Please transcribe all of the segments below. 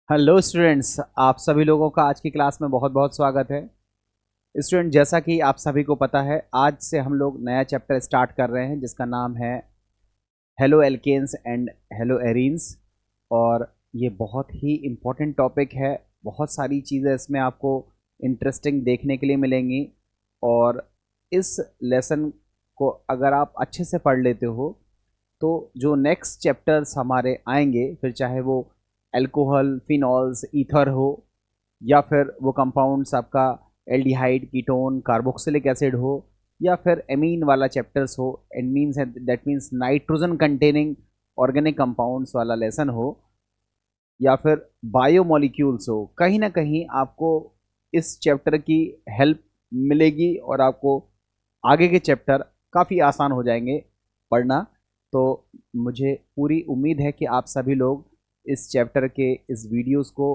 Hello students, आप सभी लोगों का आज की क्लास में बहुत बहुत स्वागत है। स्टूडेंट, जैसा कि आप सभी को पता है, आज से हम लोग नया चैप्टर स्टार्ट कर रहे हैं जिसका नाम है halo alkanes and haloarenes. और ये बहुत ही इम्पोर्टेंट टॉपिक है। बहुत सारी चीज़ें इसमें आपको इंटरेस्टिंग देखने के लिए मिलेंगी। और इस लेसन को अगर आप अच्छे से पढ़ लेते हो तो जो नेक्स्ट चैप्टर्स हमारे आएंगे, फिर चाहे वो अल्कोहल, फिनॉल्स, ईथर हो, या फिर वो कंपाउंड्स आपका एल्डिहाइड, कीटोन, कार्बोक्सिलिक एसिड हो, या फिर एमीन वाला चैप्टर्स हो, एमीन्स है that means nitrogen containing organic compounds वाला लेसन हो, या फिर बायोमोलिक्यूल्स हो, कहीं ना कहीं आपको इस चैप्टर की हेल्प मिलेगी और आपको आगे के चैप्टर काफ़ी आसान हो जाएंगे पढ़ना। तो मुझे पूरी उम्मीद है कि आप सभी लोग इस चैप्टर के इस वीडियोस को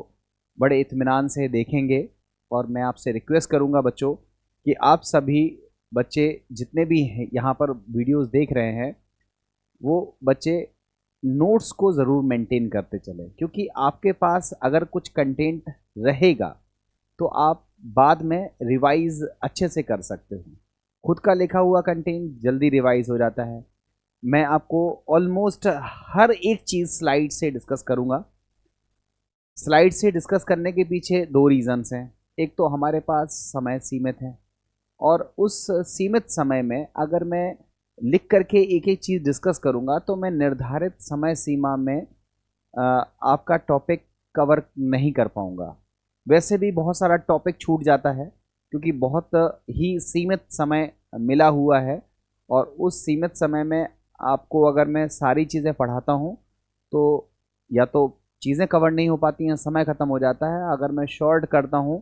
बड़े इत्मीनान से देखेंगे। और मैं आपसे रिक्वेस्ट करूंगा बच्चों कि आप सभी बच्चे जितने भी यहाँ पर वीडियोस देख रहे हैं, वो बच्चे नोट्स को ज़रूर मेंटेन करते चलें, क्योंकि आपके पास अगर कुछ कंटेंट रहेगा तो आप बाद में रिवाइज अच्छे से कर सकते हो। खुद का लिखा हुआ कंटेंट जल्दी रिवाइज हो जाता है। मैं आपको ऑलमोस्ट हर एक चीज़ स्लाइड से डिस्कस करूंगा। स्लाइड से डिस्कस करने के पीछे दो रीज़न्स हैं। एक तो हमारे पास समय सीमित है, और उस सीमित समय में अगर मैं लिख करके एक एक चीज़ डिस्कस करूंगा तो मैं निर्धारित समय सीमा में आपका टॉपिक कवर नहीं कर पाऊंगा। वैसे भी बहुत सारा टॉपिक छूट जाता है क्योंकि बहुत ही सीमित समय मिला हुआ है। और उस सीमित समय में आपको अगर मैं सारी चीज़ें पढ़ाता हूँ तो या तो चीज़ें कवर नहीं हो पाती हैं, समय ख़त्म हो जाता है। अगर मैं शॉर्ट करता हूँ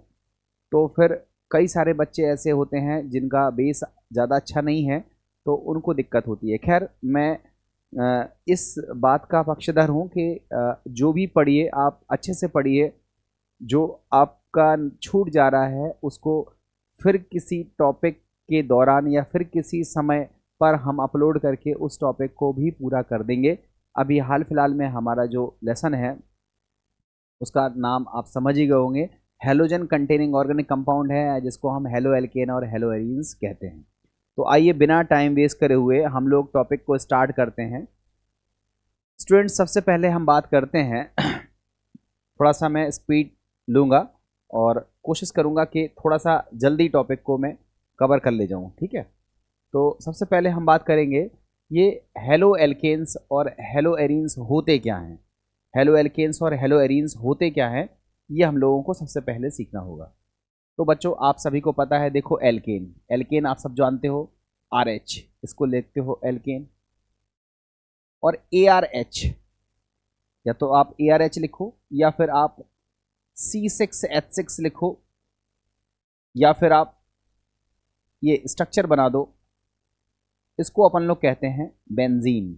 तो फिर कई सारे बच्चे ऐसे होते हैं जिनका बेस ज़्यादा अच्छा नहीं है, तो उनको दिक्कत होती है। खैर, मैं इस बात का पक्षधर हूँ कि जो भी पढ़िए आप अच्छे से पढ़िए। जो आपका छूट जा रहा है उसको फिर किसी टॉपिक के दौरान या फिर किसी समय पर हम अपलोड करके उस टॉपिक को भी पूरा कर देंगे। अभी हाल फिलहाल में हमारा जो लेसन है उसका नाम आप समझ ही गए होंगे, हेलोजन कंटेनिंग ऑर्गेनिक कंपाउंड है, जिसको हम हेलो एल्केन और हेलो एरीन्स कहते हैं। तो आइए बिना टाइम वेस्ट करे हुए हम लोग टॉपिक को स्टार्ट करते हैं। स्टूडेंट्स, सबसे पहले हम बात करते हैं थोड़ा सा मैं स्पीड लूँगा और कोशिश करूँगा कि थोड़ा सा जल्दी टॉपिक को मैं कवर कर ले जाऊँ, ठीक है। तो सबसे पहले हम बात करेंगे ये हेलो एल्केन्स और हेलो एरीन्स होते क्या हैं। हेलो एल्केन्स और हेलो एरीन्स होते क्या हैं, ये हम लोगों को सबसे पहले सीखना होगा। तो बच्चों, आप सभी को पता है, देखो एल्केन, एल्केन आप सब जानते हो, आर एच, इसको लिखते हो एल्केन। और ए आर एच, या तो आप ए आर एच लिखो या फिर आप C6H6 लिखो, या फिर आप ये स्ट्रक्चर बना दो, इसको अपन लोग कहते हैं बेंजीन,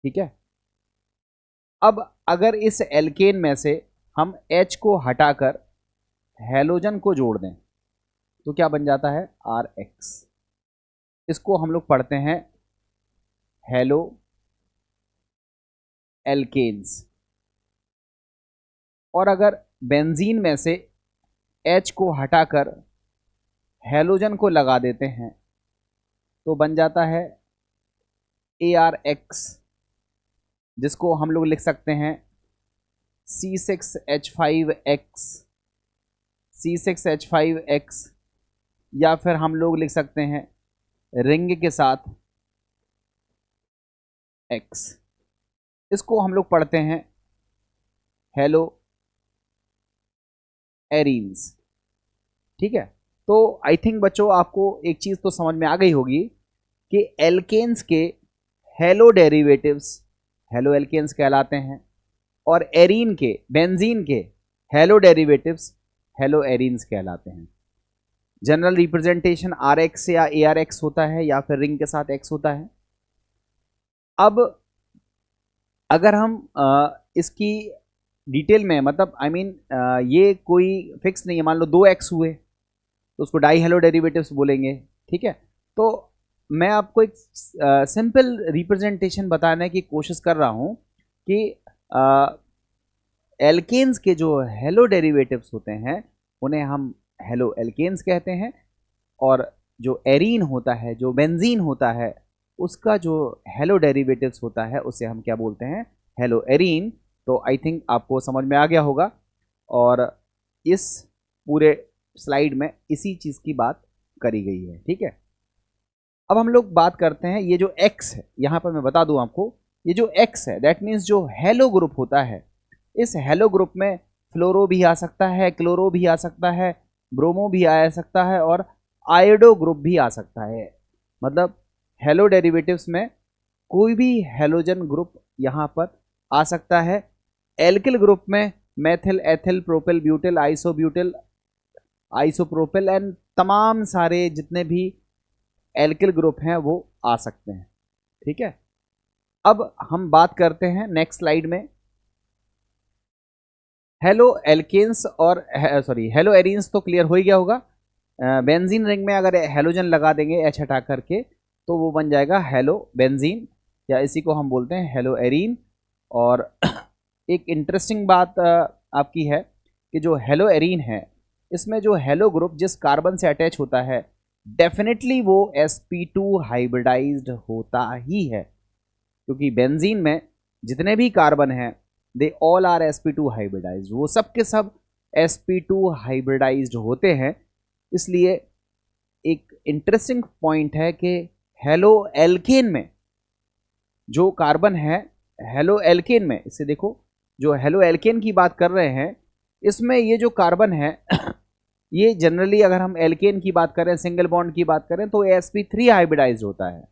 ठीक है। अब अगर इस एल्केन में से हम H को हटाकर हैलोजन को जोड़ दें तो क्या बन जाता है, RH। इसको हम लोग पढ़ते हैं हेलो एल्केन्स। और अगर बेंजीन में से H को हटाकर हैलोजन को लगा देते हैं तो बन जाता है ARX, जिसको हम लोग लिख सकते हैं C6H5X, C6H5X, या फिर हम लोग लिख सकते हैं रिंग के साथ X। इसको हम लोग पढ़ते हैं हेलो एरीन्स, ठीक है। तो आई थिंक बच्चों आपको एक चीज़ तो समझ में आ गई होगी कि एल्केन्स के हेलो डेरिवेटिव्स हेलो एल्केन्स कहलाते हैं, और एरीन के, बेंजीन के हेलो डेरिवेटिव्स हेलो एरीन्स कहलाते हैं। जनरल रिप्रेजेंटेशन आर एक्स या ए आर एक्स होता है, या फिर रिंग के साथ एक्स होता है। अब अगर हम इसकी डिटेल में, मतलब आई मीन ये कोई फिक्स नहीं है, मान लो 2x हुए तो उसको डाई हेलो डेरिवेटिव्स बोलेंगे, ठीक है। तो मैं आपको एक सिंपल रिप्रेजेंटेशन बताने की कोशिश कर रहा हूं कि एल्केन्स के जो हेलो डेरिवेटिव्स होते हैं उन्हें हम हेलो एल्केन्स कहते हैं, और जो एरीन होता है, जो बेंजीन होता है, उसका जो हेलो डेरिवेटिव्स होता है उसे हम क्या बोलते हैं, हेलो एरीन। तो आई थिंक आपको समझ में आ गया होगा, और इस पूरे स्लाइड में इसी चीज़ की बात करी गई है। ठीक है, अब हम लोग बात करते हैं ये जो X है, यहाँ पर मैं बता दूं आपको, ये जो X है दैट मीन्स जो हेलो ग्रुप होता है, इस हेलो ग्रुप में फ्लोरो भी आ सकता है, क्लोरो भी आ सकता है, ब्रोमो भी आ सकता है, और आयोडो ग्रुप भी आ सकता है। मतलब हेलो डेरिवेटिव्स में कोई भी हेलोजन ग्रुप यहाँ पर आ सकता है। एल्किल ग्रुप में methyl, ethyl, propyl, butyl, isobutyl, isopropyl and तमाम सारे जितने भी एल्किल ग्रुप हैं वो आ सकते हैं। ठीक है, अब हम बात करते हैं नेक्स्ट स्लाइड में हेलो एल्केन्स और हेलो एरीन्स तो क्लियर हो ही गया होगा। बेंजीन रिंग में अगर हेलोजन लगा देंगे एच हटा करके तो वो बन जाएगा हेलो बेंजीन, या इसी को हम बोलते हैं हेलो एरीन। और एक इंटरेस्टिंग बात आपकी है कि जो हेलो एरीन है इसमें जो हेलो ग्रुप जिस कार्बन से अटैच होता है डेफिनेटली वो sp2 हाइब्रिडाइज्ड होता ही है, क्योंकि बेंजीन में जितने भी कार्बन हैं they all are sp2 hybridised, वो सब के सब sp2 हाइब्रिडाइज्ड होते हैं। इसलिए एक इंटरेस्टिंग पॉइंट है कि हेलो एल्केन में जो कार्बन है, हेलो एल्केन में इसे देखो, जो हेलो एल्केन की बात कर रहे हैं इसमें ये जो कार्बन है ये जनरली अगर हम एल्केन की बात करें, सिंगल बॉन्ड की बात करें तो sp3 हाइब्रिडाइज्ड होता है,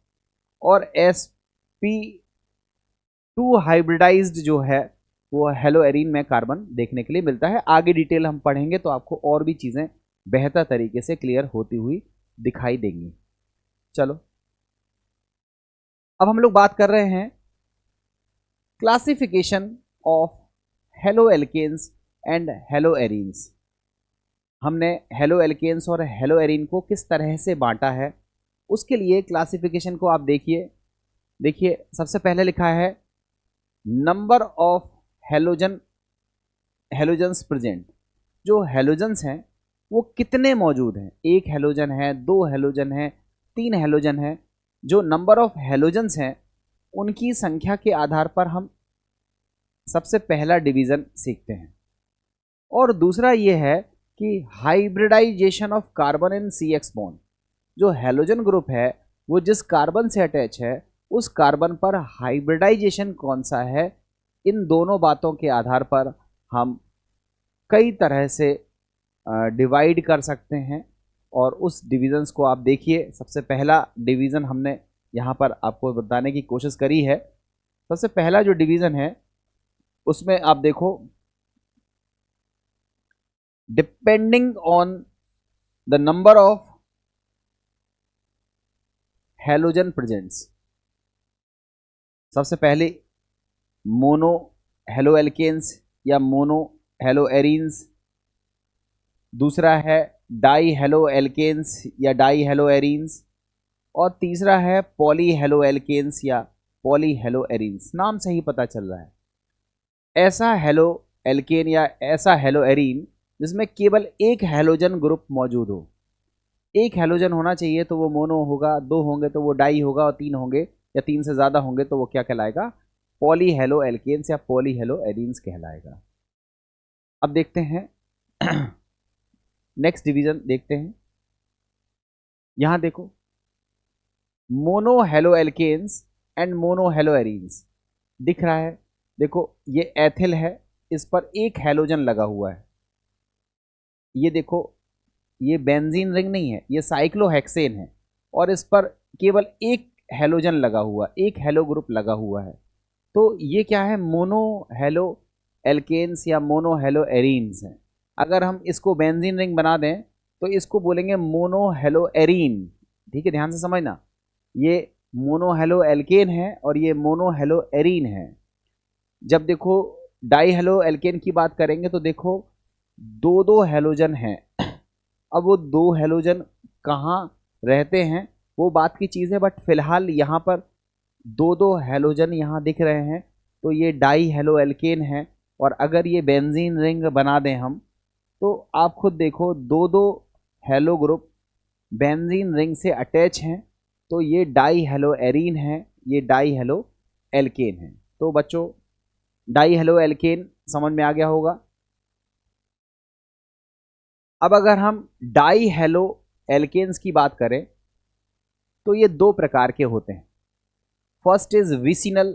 और sp2 हाइब्रिडाइज्ड जो है वो हेलो एरीन में कार्बन देखने के लिए मिलता है। आगे डिटेल हम पढ़ेंगे तो आपको और भी चीज़ें बेहतर तरीके से क्लियर होती हुई दिखाई देंगी। चलो, अब हम लोग बात कर रहे हैं classification of halo alkanes and haloarenes. हमने हेलो एल्केन्स और हेलो एरीन को किस तरह से बांटा है उसके लिए क्लासिफिकेशन को आप देखिए सबसे पहले लिखा है नंबर ऑफ हेलोजन्स प्रेजेंट। जो हेलोजन्स हैं वो कितने मौजूद हैं, एक हेलोजन है, दो हेलोजन है, तीन हेलोजन है। जो नंबर ऑफ हेलोजन्स हैं उनकी संख्या के आधार पर हम सबसे पहला डिवीज़न सीखते हैं, और दूसरा ये है कि hybridization of carbon in CX bond. जो हेलोजन ग्रुप है वो जिस कार्बन से अटैच है उस कार्बन पर हाइब्रिडाइजेशन कौन सा है, इन दोनों बातों के आधार पर हम कई तरह से डिवाइड कर सकते हैं। और उस डिवीज़न्स को आप देखिए, सबसे पहला डिवीज़न हमने यहाँ पर आपको बताने की कोशिश करी है। सबसे पहला जो डिवीज़न है उसमें आप देखो, depending on the number of halogen presents. सबसे पहले मोनो हेलो एल्केन्स या मोनो हेलो एरीन्स, दूसरा है डाई हेलो एल्केन्स या डाई हेलो एरीन्स, और तीसरा है पॉली हेलो एल्केन्स या पॉली हेलो एरीन्स। नाम से ही पता चल रहा है ऐसा हेलो एल्केन या ऐसा हेलो एरीन जिसमें केवल एक हेलोजन ग्रुप मौजूद हो। एक हेलोजन होना चाहिए तो वो मोनो होगा, दो होंगे तो वो डाई होगा, और तीन होंगे या तीन से ज़्यादा होंगे तो वो क्या कहलाएगा, पॉली हेलो एल्केन्स या पॉली हेलो एरीन्स कहलाएगा। अब देखते हैं नेक्स्ट डिवीजन देखते हैं। यहां देखो, mono halo alkanes and monohaloarenes दिख रहा है। देखो ये एथिल है, इस पर एक हेलोजन लगा हुआ है। ये देखो, ये बेंजीन रिंग नहीं है, ये साइक्लोहेक्सेन है, और इस पर केवल एक हेलोजन लगा हुआ, एक हेलो ग्रुप लगा हुआ है। तो ये क्या है, मोनो हेलो एल्केन्स या मोनो हेलो एरीन्स हैं। अगर हम इसको बेंजीन रिंग बना दें तो इसको बोलेंगे मोनो हेलो एरीन। ठीक है, ध्यान से समझना, ये मोनो हेलो एल्केन है और ये मोनो हेलो एरीन है। जब देखो डाई हेलो एल्केन की बात करेंगे तो देखो दो दो हेलोजन हैं। अब वो दो हेलोजन कहाँ रहते हैं वो बात की चीज़ है, बट फिलहाल यहाँ पर दो दो हेलोजन यहाँ दिख रहे हैं, तो ये डाई हेलो एल्केन है। और अगर ये बेंजीन रिंग बना दें हम, तो आप खुद देखो दो दो हेलो ग्रुप बेंजीन रिंग से अटैच हैं, तो ये डाई हेलो एरीन है, ये डाई हेलो एल्केन है। तो बच्चों डाई हेलो एल्केन समझ में आ गया होगा। अब अगर हम डाई हेलो एल्केन्स की बात करें तो ये दो प्रकार के होते हैं। फर्स्ट इज विसिनल,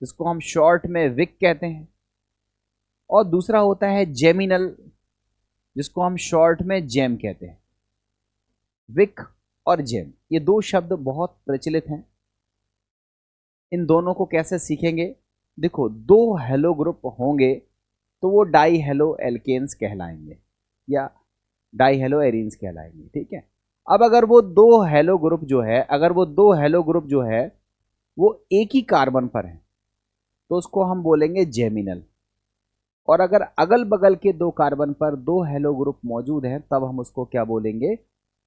जिसको हम शॉर्ट में विक कहते हैं, और दूसरा होता है जेमिनल, जिसको हम शॉर्ट में जेम कहते हैं। विक और जेम ये दो शब्द बहुत प्रचलित हैं। इन दोनों को कैसे सीखेंगे? देखो, दो हेलो ग्रुप होंगे तो वो डाई हेलो एल्केन्स कहलाएंगे या डाई हेलो एरीन्स कहलाएंगे, ठीक है। अब अगर वो दो हेलो ग्रुप जो है, अगर वो दो हेलो ग्रुप जो है वो एक ही कार्बन पर है, तो उसको हम बोलेंगे जेमिनल। और अगर अगल बगल के दो कार्बन पर दो हेलो ग्रुप मौजूद हैं, तब हम उसको क्या बोलेंगे?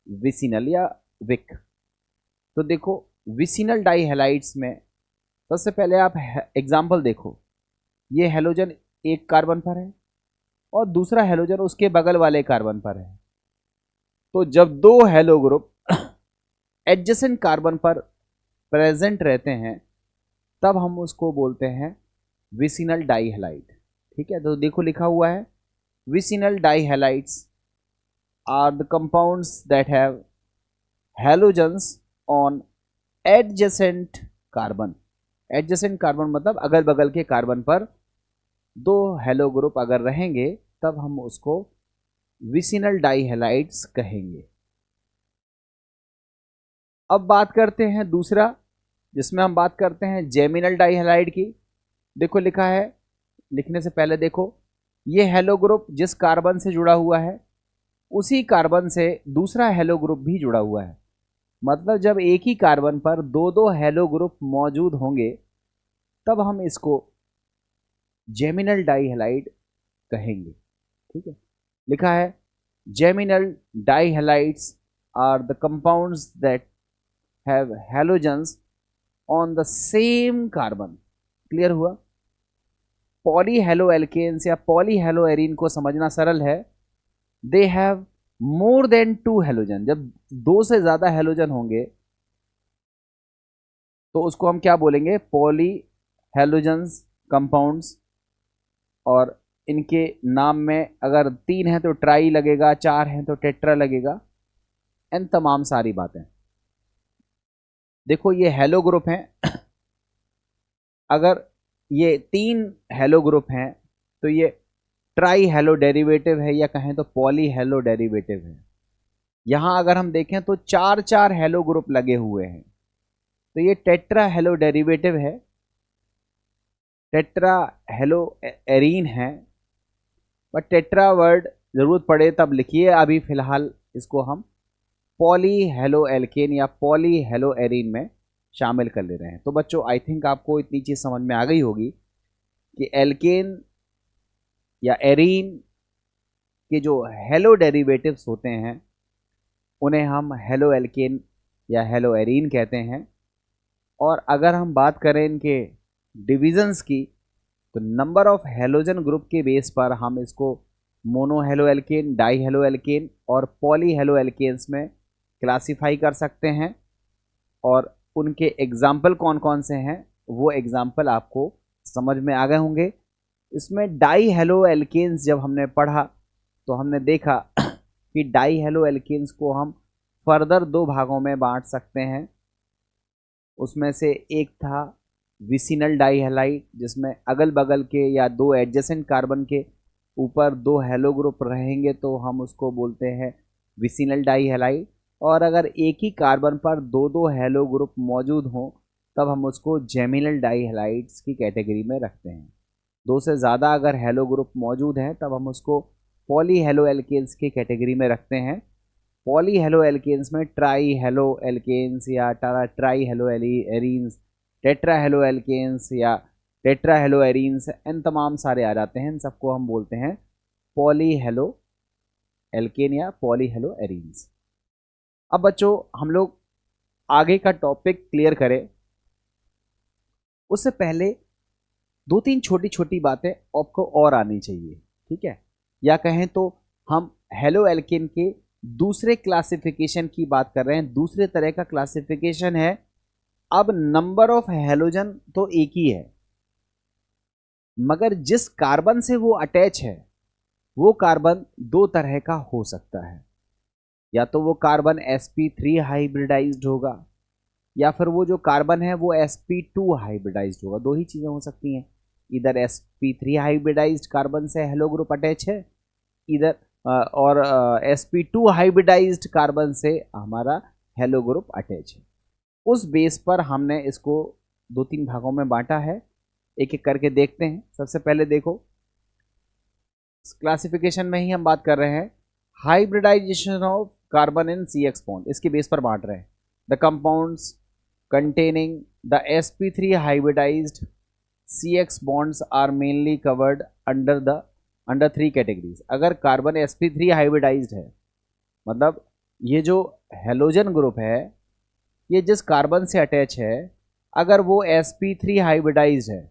विसिनल या विक। तो देखो, विसिनल डाई हेलाइड्स में सबसे पहले आप एग्जाम्पल देखो, ये हेलोजन एक कार्बन पर है और दूसरा हेलोजन उसके बगल वाले कार्बन पर है। तो जब दो हेलो ग्रुप एडजेसेंट कार्बन पर प्रेजेंट रहते हैं, तब हम उसको बोलते हैं विसिनल डाई हेलाइड, ठीक है। तो देखो लिखा हुआ है, vicinal die halides are the compounds that have halogens on adjacent carbon. Adjacent carbon मतलब अगल बगल के कार्बन पर दो हेलो ग्रुप अगर रहेंगे, तब हम उसको विसिनल डाई हेलाइड्स कहेंगे। अब बात करते हैं दूसरा, जिसमें हम बात करते हैं जेमिनल डाई हेलाइड की। देखो लिखा है, लिखने से पहले देखो, ये हेलो ग्रुप जिस कार्बन से जुड़ा हुआ है उसी कार्बन से दूसरा हेलो ग्रुप भी जुड़ा हुआ है। मतलब जब एक ही कार्बन पर दो दो हेलो ग्रुप मौजूद होंगे, तब हम इसको जेमिनल डाई हेलाइड कहेंगे, ठीक है। लिखा है, geminal di halides are the compounds that have halogens on the same carbon. Clear हुआ? पॉली हेलो एल्केन्स या पॉली हेलो एरीन को समझना सरल है। They have more than two halogen. जब दो से ज्यादा हेलोजन होंगे तो उसको हम क्या बोलेंगे? Poly halogens compounds. और इनके नाम में अगर तीन है तो ट्राई लगेगा, चार है तो टेट्रा लगेगा, एन तमाम सारी बातें। देखो ये हेलो ग्रुप हैं, अगर ये तीन हेलो ग्रुप हैं तो ये ट्राई हेलो डेरिवेटिव है या कहें तो पॉली हेलो डेरिवेटिव है। यहां अगर हम देखें तो चार चार हेलो ग्रुप लगे हुए हैं, तो ये टेट्रा हेलो डेरिवेटिव है, टेट्रा हेलो एरीन है। बट टेट्रा वर्ड जरूरत पड़े तब लिखिए, अभी फिलहाल इसको हम पॉली हेलो एल्केन या पॉली हेलो एरीन में शामिल कर ले रहे हैं। तो बच्चों आई थिंक आपको इतनी चीज समझ में आ गई होगी कि एल्केन या एरीन के जो हेलो डेरिवेटिव्स होते हैं उन्हें हम हेलो एल्केन या हेलो एरीन कहते हैं। और अगर हम बात करें इनके डिविजन्स की, तो नंबर ऑफ हेलोजन ग्रुप के बेस पर हम इसको mono halo alkane, die halo alkane और पॉली हेलो एल्केन्स में क्लासीफाई कर सकते हैं। और उनके एग्जाम्पल कौन कौन से हैं वो एग्जाम्पल आपको समझ में आ गए होंगे। इसमें डाई हेलो एल्केन्स जब हमने पढ़ा तो हमने देखा कि डाई हेलो एल्केन्स को हम फर्दर दो भागों में बांट सकते हैं। उसमें से एक था विसिनल डाई हेलाइड, जिसमें अगल बगल के या दो एडजेसेंट कार्बन के ऊपर दो हेलो ग्रुप रहेंगे तो हम उसको बोलते हैं विसिनल डाई हेलाइड। और अगर एक ही कार्बन पर दो दो हेलो ग्रुप मौजूद हों, तब हम उसको जेमिनल डाई हेलाइड्स की कैटेगरी में रखते हैं। दो से ज़्यादा अगर हेलो ग्रुप मौजूद हैं, तब हम उसको पॉली हेलो एल्केन्स की कैटेगरी में रखते हैं। पॉली हेलो एल्केन्स में ट्राई हेलो एल्केन्स या tri halo arenes, tetra halo alkanes या टेट्रा हेलो एरीन्स, इन तमाम सारे आ जाते हैं। इन सबको हम बोलते हैं पॉली हेलो एल्केन या पॉली हेलो एरीन्स। अब बच्चों हम लोग आगे का टॉपिक क्लियर करें उससे पहले दो तीन छोटी छोटी बातें आपको और आनी चाहिए, ठीक है। या कहें तो हम हेलो एल्केन के दूसरे क्लासिफिकेशन की बात कर रहे हैं। दूसरे तरह का क्लासिफिकेशन है, अब नंबर ऑफ हेलोजन तो एक ही है, मगर जिस कार्बन से वो अटैच है वो कार्बन दो तरह का हो सकता है। या तो वो कार्बन sp3 हाइब्रिडाइज्ड होगा, या फिर वो जो कार्बन है वो sp2 हाइब्रिडाइज्ड होगा। दो ही चीजें हो सकती हैं, इधर sp3 हाइब्रिडाइज्ड कार्बन से हेलो ग्रुप अटैच है, इधर और sp2 हाइब्रिडाइज्ड कार्बन से हमारा हेलो ग्रुप अटैच है। उस बेस पर हमने इसको दो तीन भागों में बांटा है, एक एक करके देखते हैं। सबसे पहले देखो, क्लासिफिकेशन में ही हम बात कर रहे हैं, hybridization of carbon in CX bond, इसके बेस पर बांट रहे हैं। The compounds containing the sp3 hybridized CX bonds are mainly covered under three categories। अगर कार्बन sp3 हाइब्रिडाइज्ड है, मतलब ये जो हेलोजन ग्रुप है ये जिस कार्बन से अटैच है, अगर वो sp3 हाइब्रिडाइज्ड है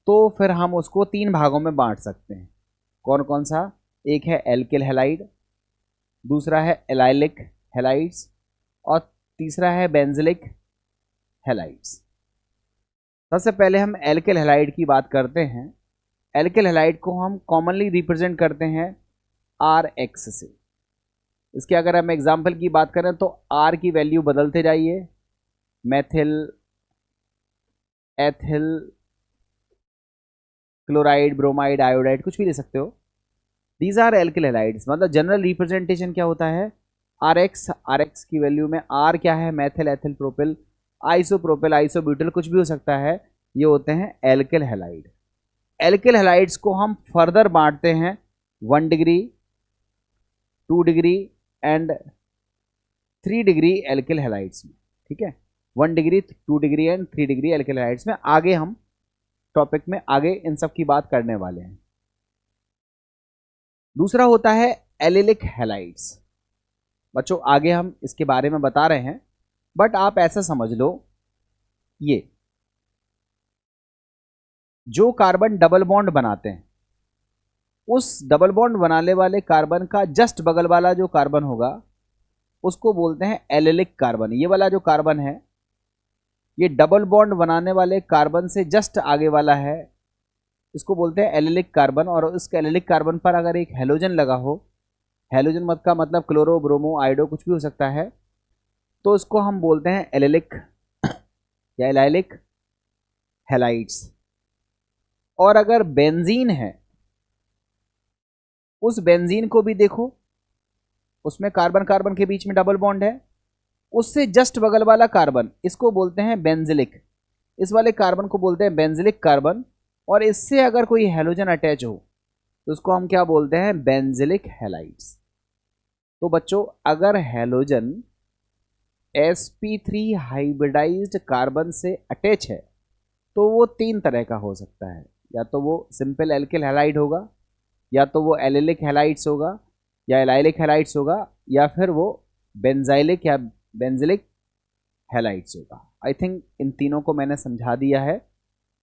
तो फिर हम उसको तीन भागों में बांट सकते हैं। कौन कौन सा? एक है एल्किल हैलाइड, दूसरा है एलाइलिक हैलाइड्स, और तीसरा है बेंजिलिक हैलाइड्स। सबसे पहले हम एल्किल हैलाइड की बात करते हैं। एल्किल हैलाइड को हम कॉमनली रिप्रेजेंट करते हैं RX से। इसके अगर हम एग्जाम्पल की बात करें तो R की वैल्यू बदलते जाइए, methyl, ethyl, chloride, bromide, iodide, कुछ भी ले सकते हो। These are alkyl halides. मतलब जनरल रिप्रेजेंटेशन क्या होता है? RX की वैल्यू में R क्या है? Methyl, ethyl, propyl, isopropyl, isobutyl, कुछ भी हो सकता है। ये होते हैं एल्किल हैलाइड। एल्किल हैलाइड्स को हम फर्दर बांटते हैं 1 degree, 2 degree and 3 degree alkyl halides में, ठीक है। 1 degree, 2 degree and 3 degree alkyl halides में। आगे हम टॉपिक में आगे इन सब की बात करने वाले हैं। दूसरा होता है एलिलिक हैलाइड्स। बच्चों आगे हम इसके बारे में बता रहे हैं, बट आप ऐसा समझ लो, ये जो कार्बन डबल बॉन्ड बनाते हैं, उस डबल बॉन्ड बनाने वाले कार्बन का जस्ट बगल वाला जो कार्बन होगा उसको बोलते हैं एलिलिक कार्बन। ये वाला जो कार्बन है ये डबल बॉन्ड बनाने वाले कार्बन से जस्ट आगे वाला है, इसको बोलते हैं एलिलिक कार्बन। और उस एलिलिक कार्बन पर अगर एक हेलोजन लगा हो, हेलोजन मत का मतलब क्लोरो, ब्रोमो, आइडो, कुछ भी हो सकता है, तो इसको हम बोलते हैं एलिलिक या एलाइलिक हैलाइड्स। और अगर बेंजीन है, उस बेंजीन को भी देखो, उसमें कार्बन कार्बन के बीच में डबल बॉन्ड है, उससे जस्ट बगल वाला कार्बन इसको बोलते हैं बेंजिलिक। इस वाले कार्बन को बोलते हैं बेंजिलिक कार्बन। और इससे अगर कोई हेलोजन अटैच हो तो उसको हम क्या बोलते हैं? Benzylic halides. तो बच्चों अगर हेलोजन sp3 हाइब्रिडाइज्ड कार्बन से अटैच है तो वो तीन तरह का हो सकता है। या तो वो सिंपल एल्किल हैलाइड होगा, या तो वो एलिलिक हैलाइड्स होगा, या एलाइलिक हैलाइड्स होगा, या फिर वो बेंजाइलिक या बेंजिलिक हैलाइड्स होगा। आई थिंक इन तीनों को मैंने समझा दिया है।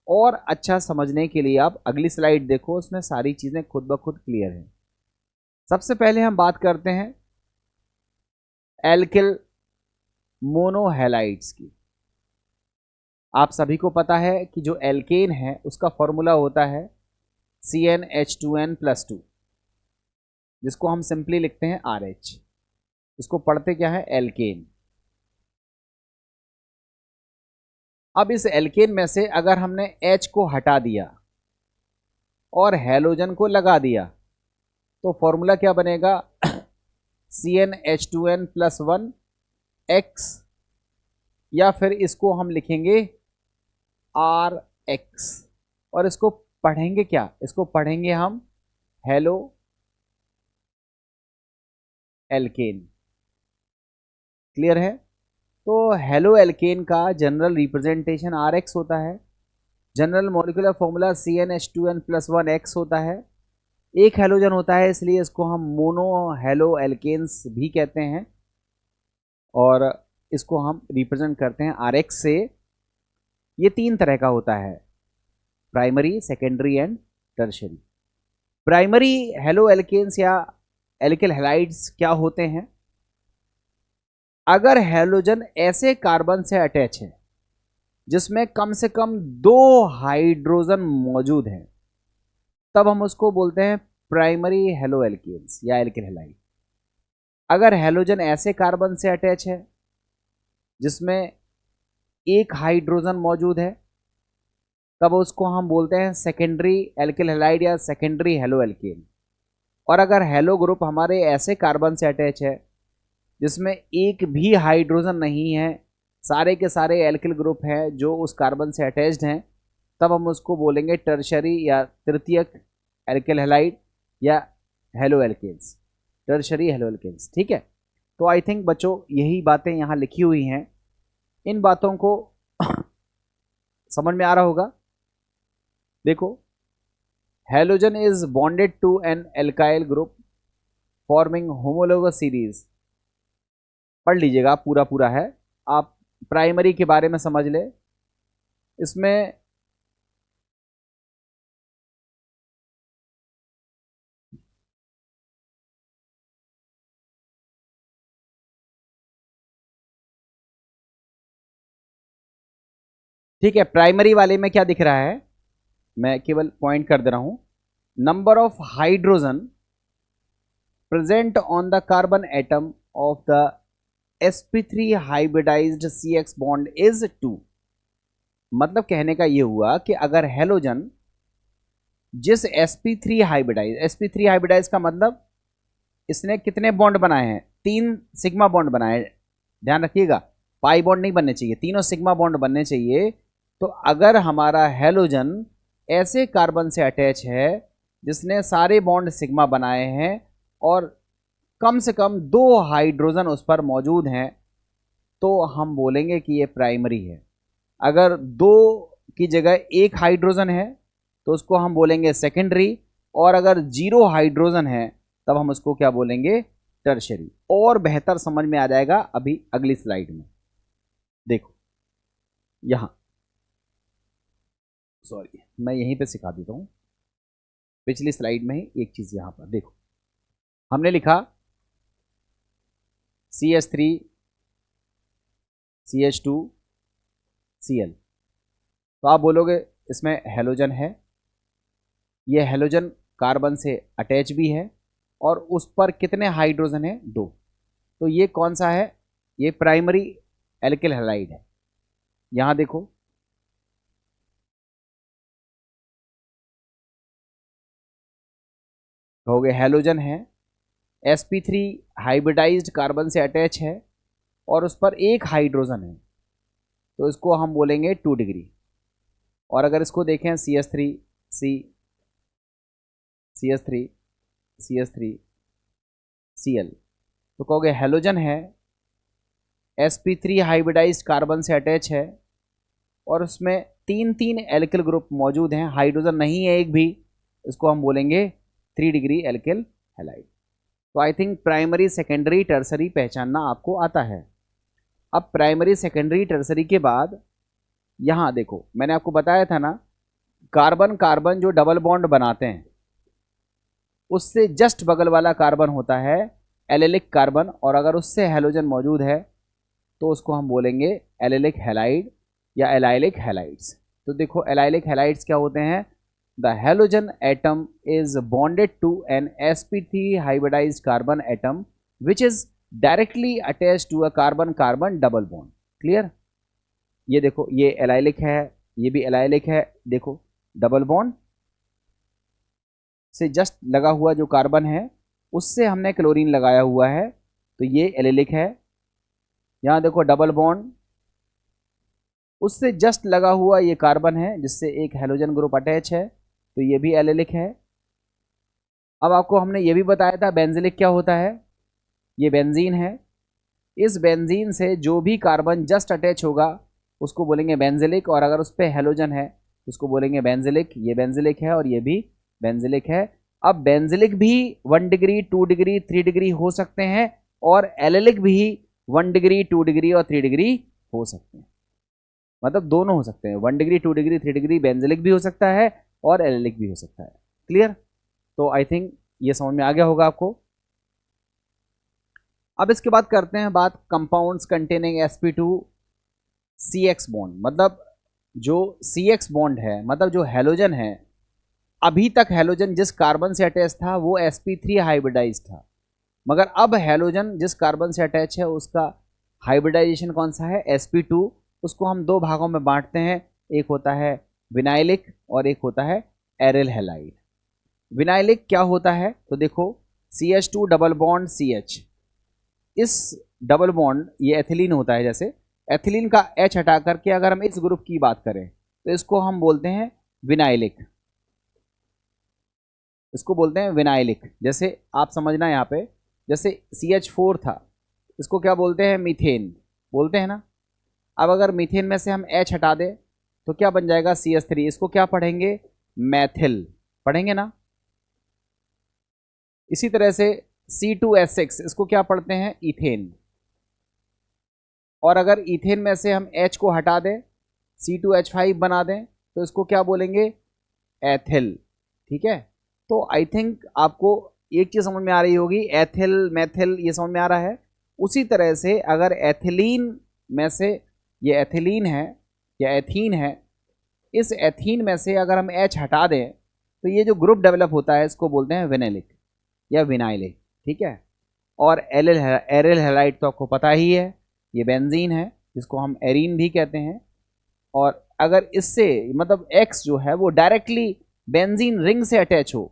और अच्छा समझने के लिए आप अगली स्लाइड देखो, उसमें सारी चीज़ें खुद ब खुद क्लियर हैं। सबसे पहले हम बात करते हैं एल्किल मोनोहैलाइड्स की। आप सभी को पता है कि जो एल्केन है उसका फॉर्मूला होता है CnH2n+2, जिसको हम सिंपली लिखते हैं RH। इसको पढ़ते क्या है? एल्केन। अब इस एल्केन में से अगर हमने H को हटा दिया और हैलोजन को लगा दिया तो फॉर्मूला क्या बनेगा? CnH2n+1 X, या फिर इसको हम लिखेंगे RX। और इसको पढ़ेंगे क्या? इसको पढ़ेंगे हम हेलो एल्केन। क्लियर है? तो हेलो एल्केन का जनरल रिप्रेजेंटेशन RX होता है, general molecular formula CnH2n+1 X होता है। एक हेलोजन होता है इसलिए इसको हम मोनो हेलो एल्केन्स भी कहते हैं, और इसको हम रिप्रेजेंट करते हैं RX से। ये तीन तरह का होता है, primary, secondary and tertiary. Primary halo alkanes या एल्किल हैलाइड्स क्या होते हैं? अगर हैलोजन ऐसे कार्बन से अटैच है जिसमें कम से कम 2 हाइड्रोजन मौजूद हैं, तब हम उसको बोलते हैं प्राइमरी हेलो एल्केन्स या एल्किल हैलाइड। अगर हैलोजन ऐसे कार्बन से अटैच है जिसमें एक हाइड्रोजन मौजूद है, तब उसको हम बोलते हैं सेकेंडरी एल्किल हैलाइड या सेकेंडरी हेलो एल्केन। और अगर हेलो ग्रुप हमारे ऐसे कार्बन से अटैच है जिसमें एक भी हाइड्रोजन नहीं है, सारे के सारे एल्किल ग्रुप हैं जो उस कार्बन से अटैच्ड हैं, तब हम उसको बोलेंगे टर्शरी या तृतीयक एल्किल हैलाइड या halo alkanes, tertiary halo alkanes. ठीक है, तो आई थिंक बच्चों यही बातें यहाँ लिखी हुई हैं, इन बातों को समझ में आ रहा होगा। देखो, halogen is bonded to an alkyl group forming homologous series. पढ़ लीजिएगा, पूरा पूरा है, आप प्राइमरी के बारे में समझ ले। इसमें ठीक है, प्राइमरी वाले में क्या दिख रहा है, मैं केवल पॉइंट कर दे रहा हूं। Number of hydrogen present on the carbon atom of the sp3 hybridized CX bond is 2। मतलब कहने का यह हुआ कि अगर हैलोजन जिस sp3 हाइब्रिडाइज का मतलब इसने कितने बॉन्ड बनाए हैं, 3 सिग्मा बॉन्ड बनाए हैं, ध्यान रखिएगा, पाई बॉन्ड नहीं बनने चाहिए, तीनों सिग्मा बॉन्ड बनने चाहिए। तो अगर हमारा हैलोजन ऐसे कार्बन से अटैच है जिसने सारे बॉन्ड सिग्मा बनाए हैं और कम से कम 2 हाइड्रोजन उस पर मौजूद हैं, तो हम बोलेंगे कि ये प्राइमरी है। अगर 2 की जगह 1 हाइड्रोजन है तो उसको हम बोलेंगे सेकेंडरी, और अगर 0 हाइड्रोजन है तब हम उसको क्या बोलेंगे, टर्शरी। और बेहतर समझ में आ जाएगा अभी अगली स्लाइड में। देखो यहां, सॉरी मैं यहीं पे सिखा देता हूं, पिछली स्लाइड में ही एक चीज यहां पर देखो, हमने लिखा CH3 CH2 Cl। तो आप बोलोगे इसमें हैलोजन है, ये हैलोजन कार्बन से अटैच भी है और उस पर कितने हाइड्रोजन है, 2। तो ये कौन सा है, ये प्राइमरी एल्किल हैलाइड है। यहां देखो, कहोगे हैलोजन है, sp3 हाइब्रिडाइज्ड कार्बन से अटैच है और उस पर 1 हाइड्रोजन है, तो इसको हम बोलेंगे 2 डिग्री। और अगर इसको देखें CH3 CH3 CH3 Cl, तो कहोगे हैलोजन है, sp3 हाइब्रिडाइज्ड कार्बन से अटैच है और उसमें 3 एल्किल ग्रुप मौजूद हैं, हाइड्रोजन नहीं है एक भी, इसको हम बोलेंगे 3 डिग्री एल्किल हैलाइड। तो I think primary secondary tertiary पहचानना आपको आता है। अब प्राइमरी सेकेंडरी टर्सरी के बाद यहां देखो, मैंने आपको बताया था ना, कार्बन कार्बन जो डबल बॉन्ड बनाते हैं उससे जस्ट बगल वाला कार्बन होता है एलेलिक कार्बन, और अगर उससे हैलोजन मौजूद है तो उसको हम बोलेंगे एलेलिक हैलाइड या एलाइलिक हैलाइड्स। तो देखो एलाइलिक हैलाइड्स क्या होते हैं, the halogen atom is bonded to an sp3 hybridized carbon atom which is directly attached to a carbon carbon double bond. Clear, ये देखो ये एलाइलिक है, ये भी एलाइलिक है, देखो डबल बॉन्ड से जस्ट लगा हुआ जो कार्बन है उससे हमने क्लोरीन लगाया हुआ है, तो ये एलिलिक है। यहां देखो डबल बॉन्ड, उससे जस्ट लगा हुआ ये कार्बन है जिससे एक हैलोजन ग्रुप अटैच है, तो ये भी एलिलिक है। अब आपको हमने ये भी बताया था बेंजिलिक क्या होता है, ये बेंजीन है। इस बेंजीन से जो भी कार्बन जस्ट अटैच होगा उसको बोलेंगे बेंजिलिक, और अगर उस पर हैलोजन है उसको बोलेंगे बेंजिलिक। ये बेंजिलिक है और ये भी बेंजिलिक है। अब बेंजिलिक भी 1 डिग्री 2 डिग्री 3 डिग्री हो सकते हैं और एलिलिक भी 1 डिग्री 2 डिग्री और 3 डिग्री हो सकते हैं। मतलब दोनों हो सकते हैं, 1 डिग्री 2 डिग्री 3 डिग्री बेंजिलिक भी हो सकता है और एलिलिक भी हो सकता है। क्लियर? तो आई थिंक ये समझ में आ गया होगा आपको। अब इसके बाद करते हैं बात compounds containing sp2 CX bond. मतलब जो CX बॉन्ड है, मतलब जो हेलोजन है, अभी तक हेलोजन जिस कार्बन से अटैच था वो sp3 हाइब्रिडाइज था, मगर अब हेलोजन जिस कार्बन से अटैच है उसका हाइब्रिडाइजेशन कौन सा है? sp2। उसको हम दो भागों में बांटते हैं, एक होता है विनाइलिक और एक होता है एरिल हैलाइड। विनाइलिक क्या होता है? तो देखो CH2 डबल बॉन्ड CH, इस डबल बॉन्ड, ये एथिलीन होता है, जैसे एथिलीन का H हटा करके अगर हम इस ग्रुप की बात करें तो इसको हम बोलते हैं विनाइलिक, इसको बोलते हैं विनाइलिक। जैसे आप समझना यहाँ पे, जैसे CH4 था, इसको क्या बोलते हैं? मीथेन बोलते हैं ना। अब अगर मीथेन में से हम H हटा दें तो क्या बन जाएगा? CH3। इसको क्या पढ़ेंगे? मैथिल पढ़ेंगे ना। इसी तरह से C2H6, इसको क्या पढ़ते हैं? इथेन। और अगर इथेन में से हम H को हटा दें, C2H5 बना दें, तो इसको क्या बोलेंगे? एथिल। ठीक है, तो आई थिंक आपको एक चीज समझ में आ रही होगी, एथिल मैथिल ये समझ में आ रहा है। उसी तरह से अगर एथिलीन में से, ये एथिलीन है या एथीन है, इस एथीन में से अगर हम H हटा दें तो ये जो ग्रुप डेवलप होता है इसको बोलते हैं विनाइलिक या विनाइलिक। ठीक है, और एरिल हैलाइड तो आपको पता ही है, ये बेंजीन है जिसको हम एरीन भी कहते हैं। और अगर इससे मतलब X जो है वो डायरेक्टली बेंजीन रिंग से अटैच हो,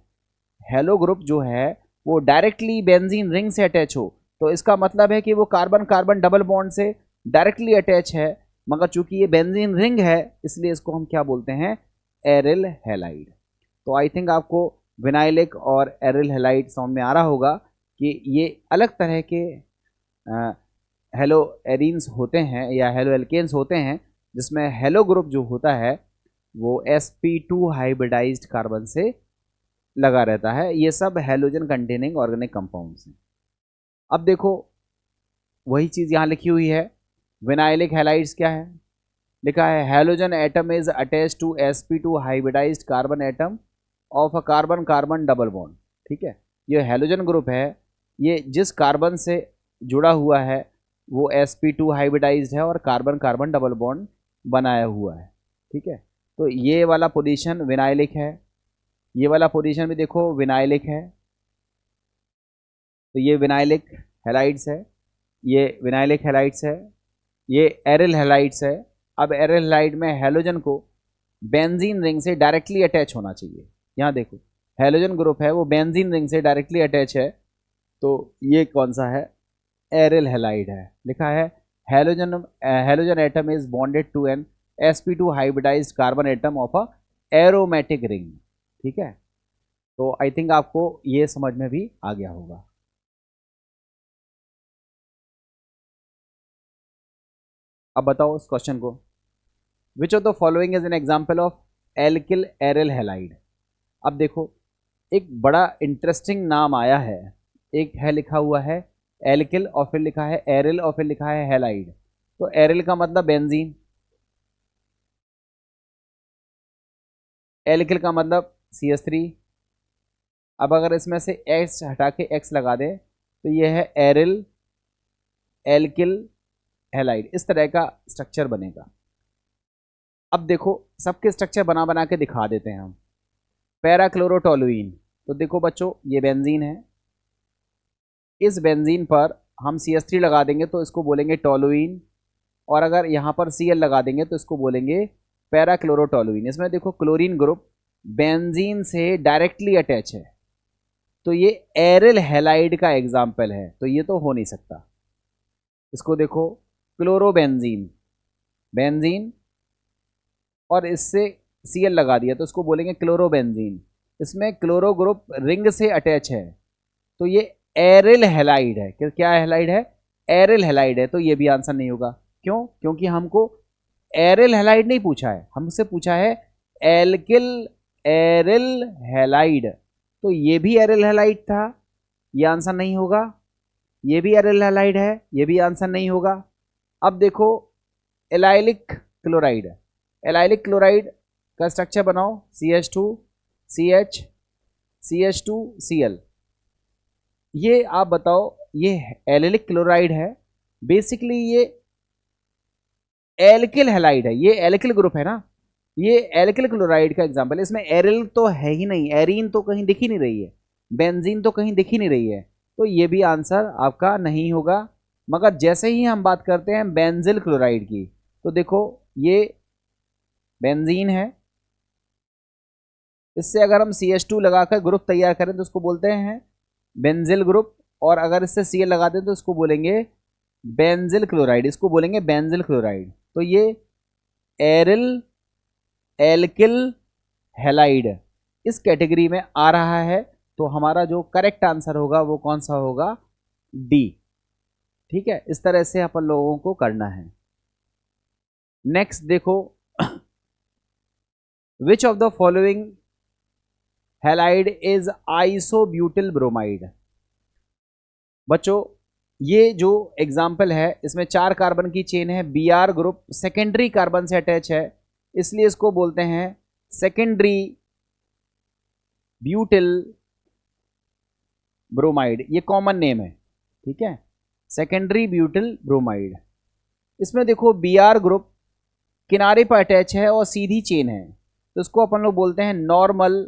हेलो ग्रुप जो है वो डायरेक्टली बेंजीन रिंग से अटैच हो, तो इसका मतलब है कि वो कार्बन कार्बन डबल बॉन्ड से डायरेक्टली अटैच है, मगर चूंकि ये बेंजीन रिंग है इसलिए इसको हम क्या बोलते हैं? Aryl halide. तो आई थिंक आपको विनाइलिक और एरिल हैलाइड समझ में आ रहा होगा कि ये अलग तरह के हेलो एरीन्स होते हैं या हेलो एल्केन्स होते हैं, जिसमें हेलो ग्रुप जो होता है वो sp2 हाइब्रिडाइज्ड कार्बन से लगा रहता है। ये सब हेलोजन कंटेनिंग ऑर्गेनिक कंपाउंड्स हैं। अब देखो वही चीज़ यहाँ लिखी हुई है, विनाइलिक हैलाइड्स क्या है? लिखा है halogen atom is attach to sp2 hybridized carbon atom of a carbon carbon double bond. ठीक है, ये हेलोजन ग्रुप है, ये जिस कार्बन से जुड़ा हुआ है वो sp2 हाइब्रिडाइज्ड है और कार्बन कार्बन डबल बॉन्ड बनाया हुआ है। ठीक है, तो ये वाला पोजीशन विनाइलिक है, ये वाला पोजीशन भी देखो विनाइलिक है, तो ये विनाइलिक हैलाइड्स है, ये विनाइलिक हैलाइड्स है, ये एरिल हैलाइड्स है। अब एरिल हैलाइड में हेलोजन को बेंजीन रिंग से डायरेक्टली अटैच होना चाहिए। यहाँ देखो हेलोजन ग्रुप है वो बेंजीन रिंग से डायरेक्टली अटैच है, तो ये कौन सा है? एरिल हैलाइड है। लिखा है halogen atom is bonded to an sp2 hybridized carbon atom of a aromatic ring. ठीक है, तो आई थिंक आपको ये समझ में भी आ गया होगा। अब बताओ इस क्वेश्चन को, विच of the following is an example of alkyl aryl halide. अब देखो एक बड़ा इंटरेस्टिंग नाम आया है, एक है लिखा हुआ है एल्किल और फिर लिखा है एरिल और फिर लिखा है हैलाइड। तो एरिल का मतलब बेंजीन, एल्किल का मतलब CH3। अब अगर इसमें से X हटा के X लगा दें तो ये है एरिल एल्किल हैलाइड, इस तरह का स्ट्रक्चर बनेगा। अब देखो सबके स्ट्रक्चर बना बना के दिखा देते हैं हम। पैराक्लोरोटोलुइन, तो देखो बच्चों ये बेंजीन है, इस बेंजीन पर हम CH3 लगा देंगे तो इसको बोलेंगे टोलुइन, और अगर यहाँ पर Cl लगा देंगे तो इसको बोलेंगे पैराक्लोरोटोलुइन। इसमें देखो क्लोरीन ग्रुप बेंजीन से डायरेक्टली अटैच है, तो ये एरिल हैलाइड का एग्जाम्पल है, तो ये तो हो नहीं सकता। इसको देखो क्लोरोबेंजीन, बेंजीन और इससे Cl लगा दिया तो इसको बोलेंगे क्लोरोबेंजीन। इसमें क्लोरो ग्रुप रिंग से अटैच है, तो ये एरिल हैलाइड है। क्या हैलाइड है? एरिल हैलाइड है, तो ये भी आंसर नहीं होगा। क्यों? क्योंकि हमको एरिल हैलाइड नहीं पूछा है, हमसे पूछा है एल्किल एरिल हैलाइड, तो ये भी एरिल हैलाइड था, ये आंसर नहीं होगा। ये भी एरिल हैलाइड है, ये भी आंसर नहीं होगा। अब देखो एलाइलिक क्लोराइड। एलाइलिक क्लोराइड का स्ट्रक्चर बनाओ, CH2 CH CH2 Cl। ये आप बताओ, ये एलिलिक क्लोराइड है, बेसिकली ये एल्किल हैलाइड है, ये एल्किल ग्रुप है ना, ये एल्किल क्लोराइड का एग्जांपल है। इसमें एरिल तो है ही नहीं, एरीन तो कहीं दिख ही नहीं रही है, बेंजीन तो कहीं दिख ही नहीं रही है, तो ये भी आंसर आपका नहीं होगा। मगर जैसे ही हम बात करते हैं बेंजिल क्लोराइड की, तो देखो ये बेंजीन है, इससे अगर हम CH2 लगाकर ग्रुप तैयार करें तो उसको बोलते हैं बेंजिल ग्रुप, और अगर इससे Cl लगा दें तो इसको बोलेंगे बेंजिल क्लोराइड, इसको बोलेंगे बेंजिल क्लोराइड। तो ये एरिल एल्किल हैलाइड इस कैटेगरी में आ रहा है, तो हमारा जो करेक्ट आंसर होगा वो कौन सा होगा? डी। ठीक है, इस तरह से अपन लोगों को करना है। नेक्स्ट देखो, which of the following halide is isobutyl bromide. बच्चों ये जो एग्जाम्पल है इसमें 4 कार्बन की चेन है, Br ग्रुप सेकेंडरी कार्बन से अटैच है, इसलिए इसको बोलते हैं सेकेंडरी ब्यूटिल ब्रोमाइड, ये कॉमन नेम है। ठीक है, सेकेंडरी ब्यूटिल ब्रोमाइड। इसमें देखो Br ग्रुप किनारे पर अटैच है और सीधी चेन है, तो इसको अपन लोग बोलते हैं नॉर्मल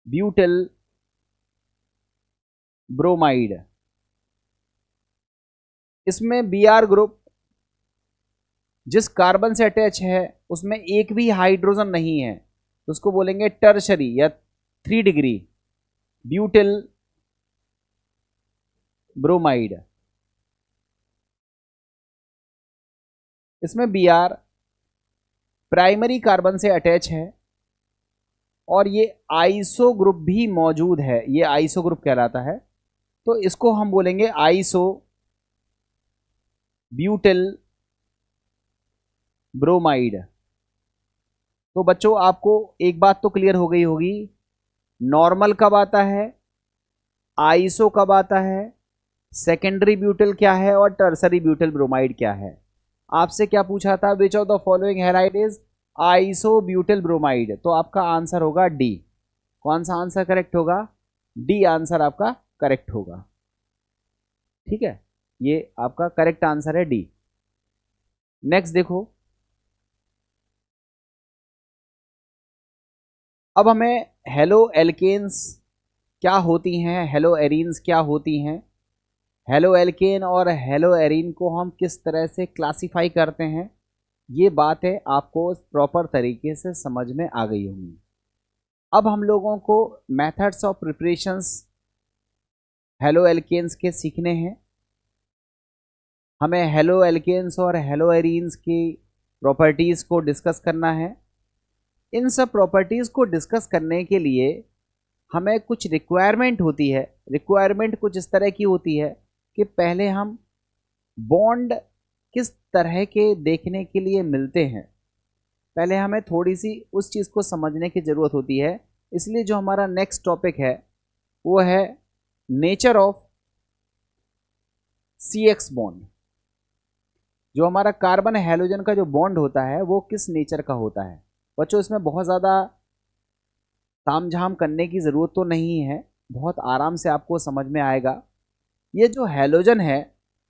ब्यूटिल ब्रोमाइड। इसमें Br ग्रुप जिस कार्बन से अटैच है उसमें एक भी हाइड्रोजन नहीं है, तो उसको बोलेंगे टर्शरी या 3 डिग्री ब्यूटिल ब्रोमाइड। इसमें Br प्राइमरी कार्बन से अटैच है और ये आइसो ग्रुप भी मौजूद है, ये आइसो ग्रुप कहलाता है, तो इसको हम बोलेंगे आइसो ब्यूटिल ब्रोमाइड। तो बच्चों आपको एक बात तो क्लियर हो गई होगी, नॉर्मल कब आता है, आइसो कब आता है, सेकेंडरी ब्यूटिल क्या है और टर्सरी ब्यूटिल ब्रोमाइड क्या है। आपसे क्या पूछा था, विच of the following halide is iso butyl bromide, तो आपका आंसर होगा डी। कौन सा आंसर करेक्ट होगा? डी आंसर आपका करेक्ट होगा। ठीक है, ये आपका करेक्ट आंसर है डी। नेक्स्ट देखो, अब हमें हेलो एल्केन्स क्या होती हैं, हेलो एरीन्स क्या होती हैं, हेलो एल्केन और हेलो एरीन को हम किस तरह से क्लासिफाई करते हैं, ये बातें आपको प्रॉपर तरीके से समझ में आ गई होंगी। अब हम लोगों को methods of preparations halo alkanes के सीखने हैं। हमें हेलो एल्केन्स और हेलो एरीन्स की प्रॉपर्टीज़ को डिस्कस करना है। इन सब प्रॉपर्टीज़ को डिस्कस करने के लिए हमें कुछ रिक्वायरमेंट होती है। रिक्वायरमेंट कुछ इस तरह की होती है कि पहले हम बॉन्ड किस तरह के देखने के लिए मिलते हैं, पहले हमें थोड़ी सी उस चीज़ को समझने की ज़रूरत होती है। इसलिए जो हमारा नेक्स्ट टॉपिक है वो है नेचर ऑफ CX बॉन्ड। जो हमारा कार्बन हैलोजन का जो बॉन्ड होता है वो किस नेचर का होता है। बच्चों इसमें बहुत ज़्यादा तामझाम करने की ज़रूरत तो नहीं है, बहुत आराम से आपको समझ में आएगा। ये जो हैलोजन है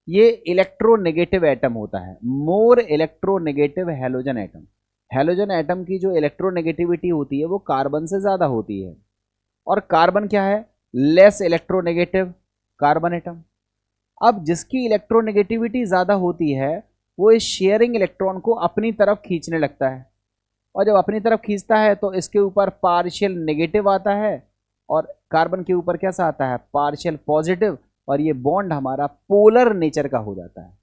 ये इलेक्ट्रोनेगेटिव एटम होता है, more electronegative halogen atom. Halogen atom की जो इलेक्ट्रोनेगेटिविटी होती है वो कार्बन से ज़्यादा होती है, और कार्बन क्या है, लेस इलेक्ट्रोनेगेटिव कार्बन एटम। अब जिसकी इलेक्ट्रोनेगेटिविटी ज़्यादा होती है वो इस शेयरिंग इलेक्ट्रॉन को अपनी तरफ खींचने लगता है, और जब अपनी तरफ खींचता है तो इसके ऊपर पार्शियल नेगेटिव आता है और कार्बन के ऊपर कैसा आता है, पार्शियल पॉजिटिव, और ये बॉन्ड हमारा पोलर नेचर का हो जाता है।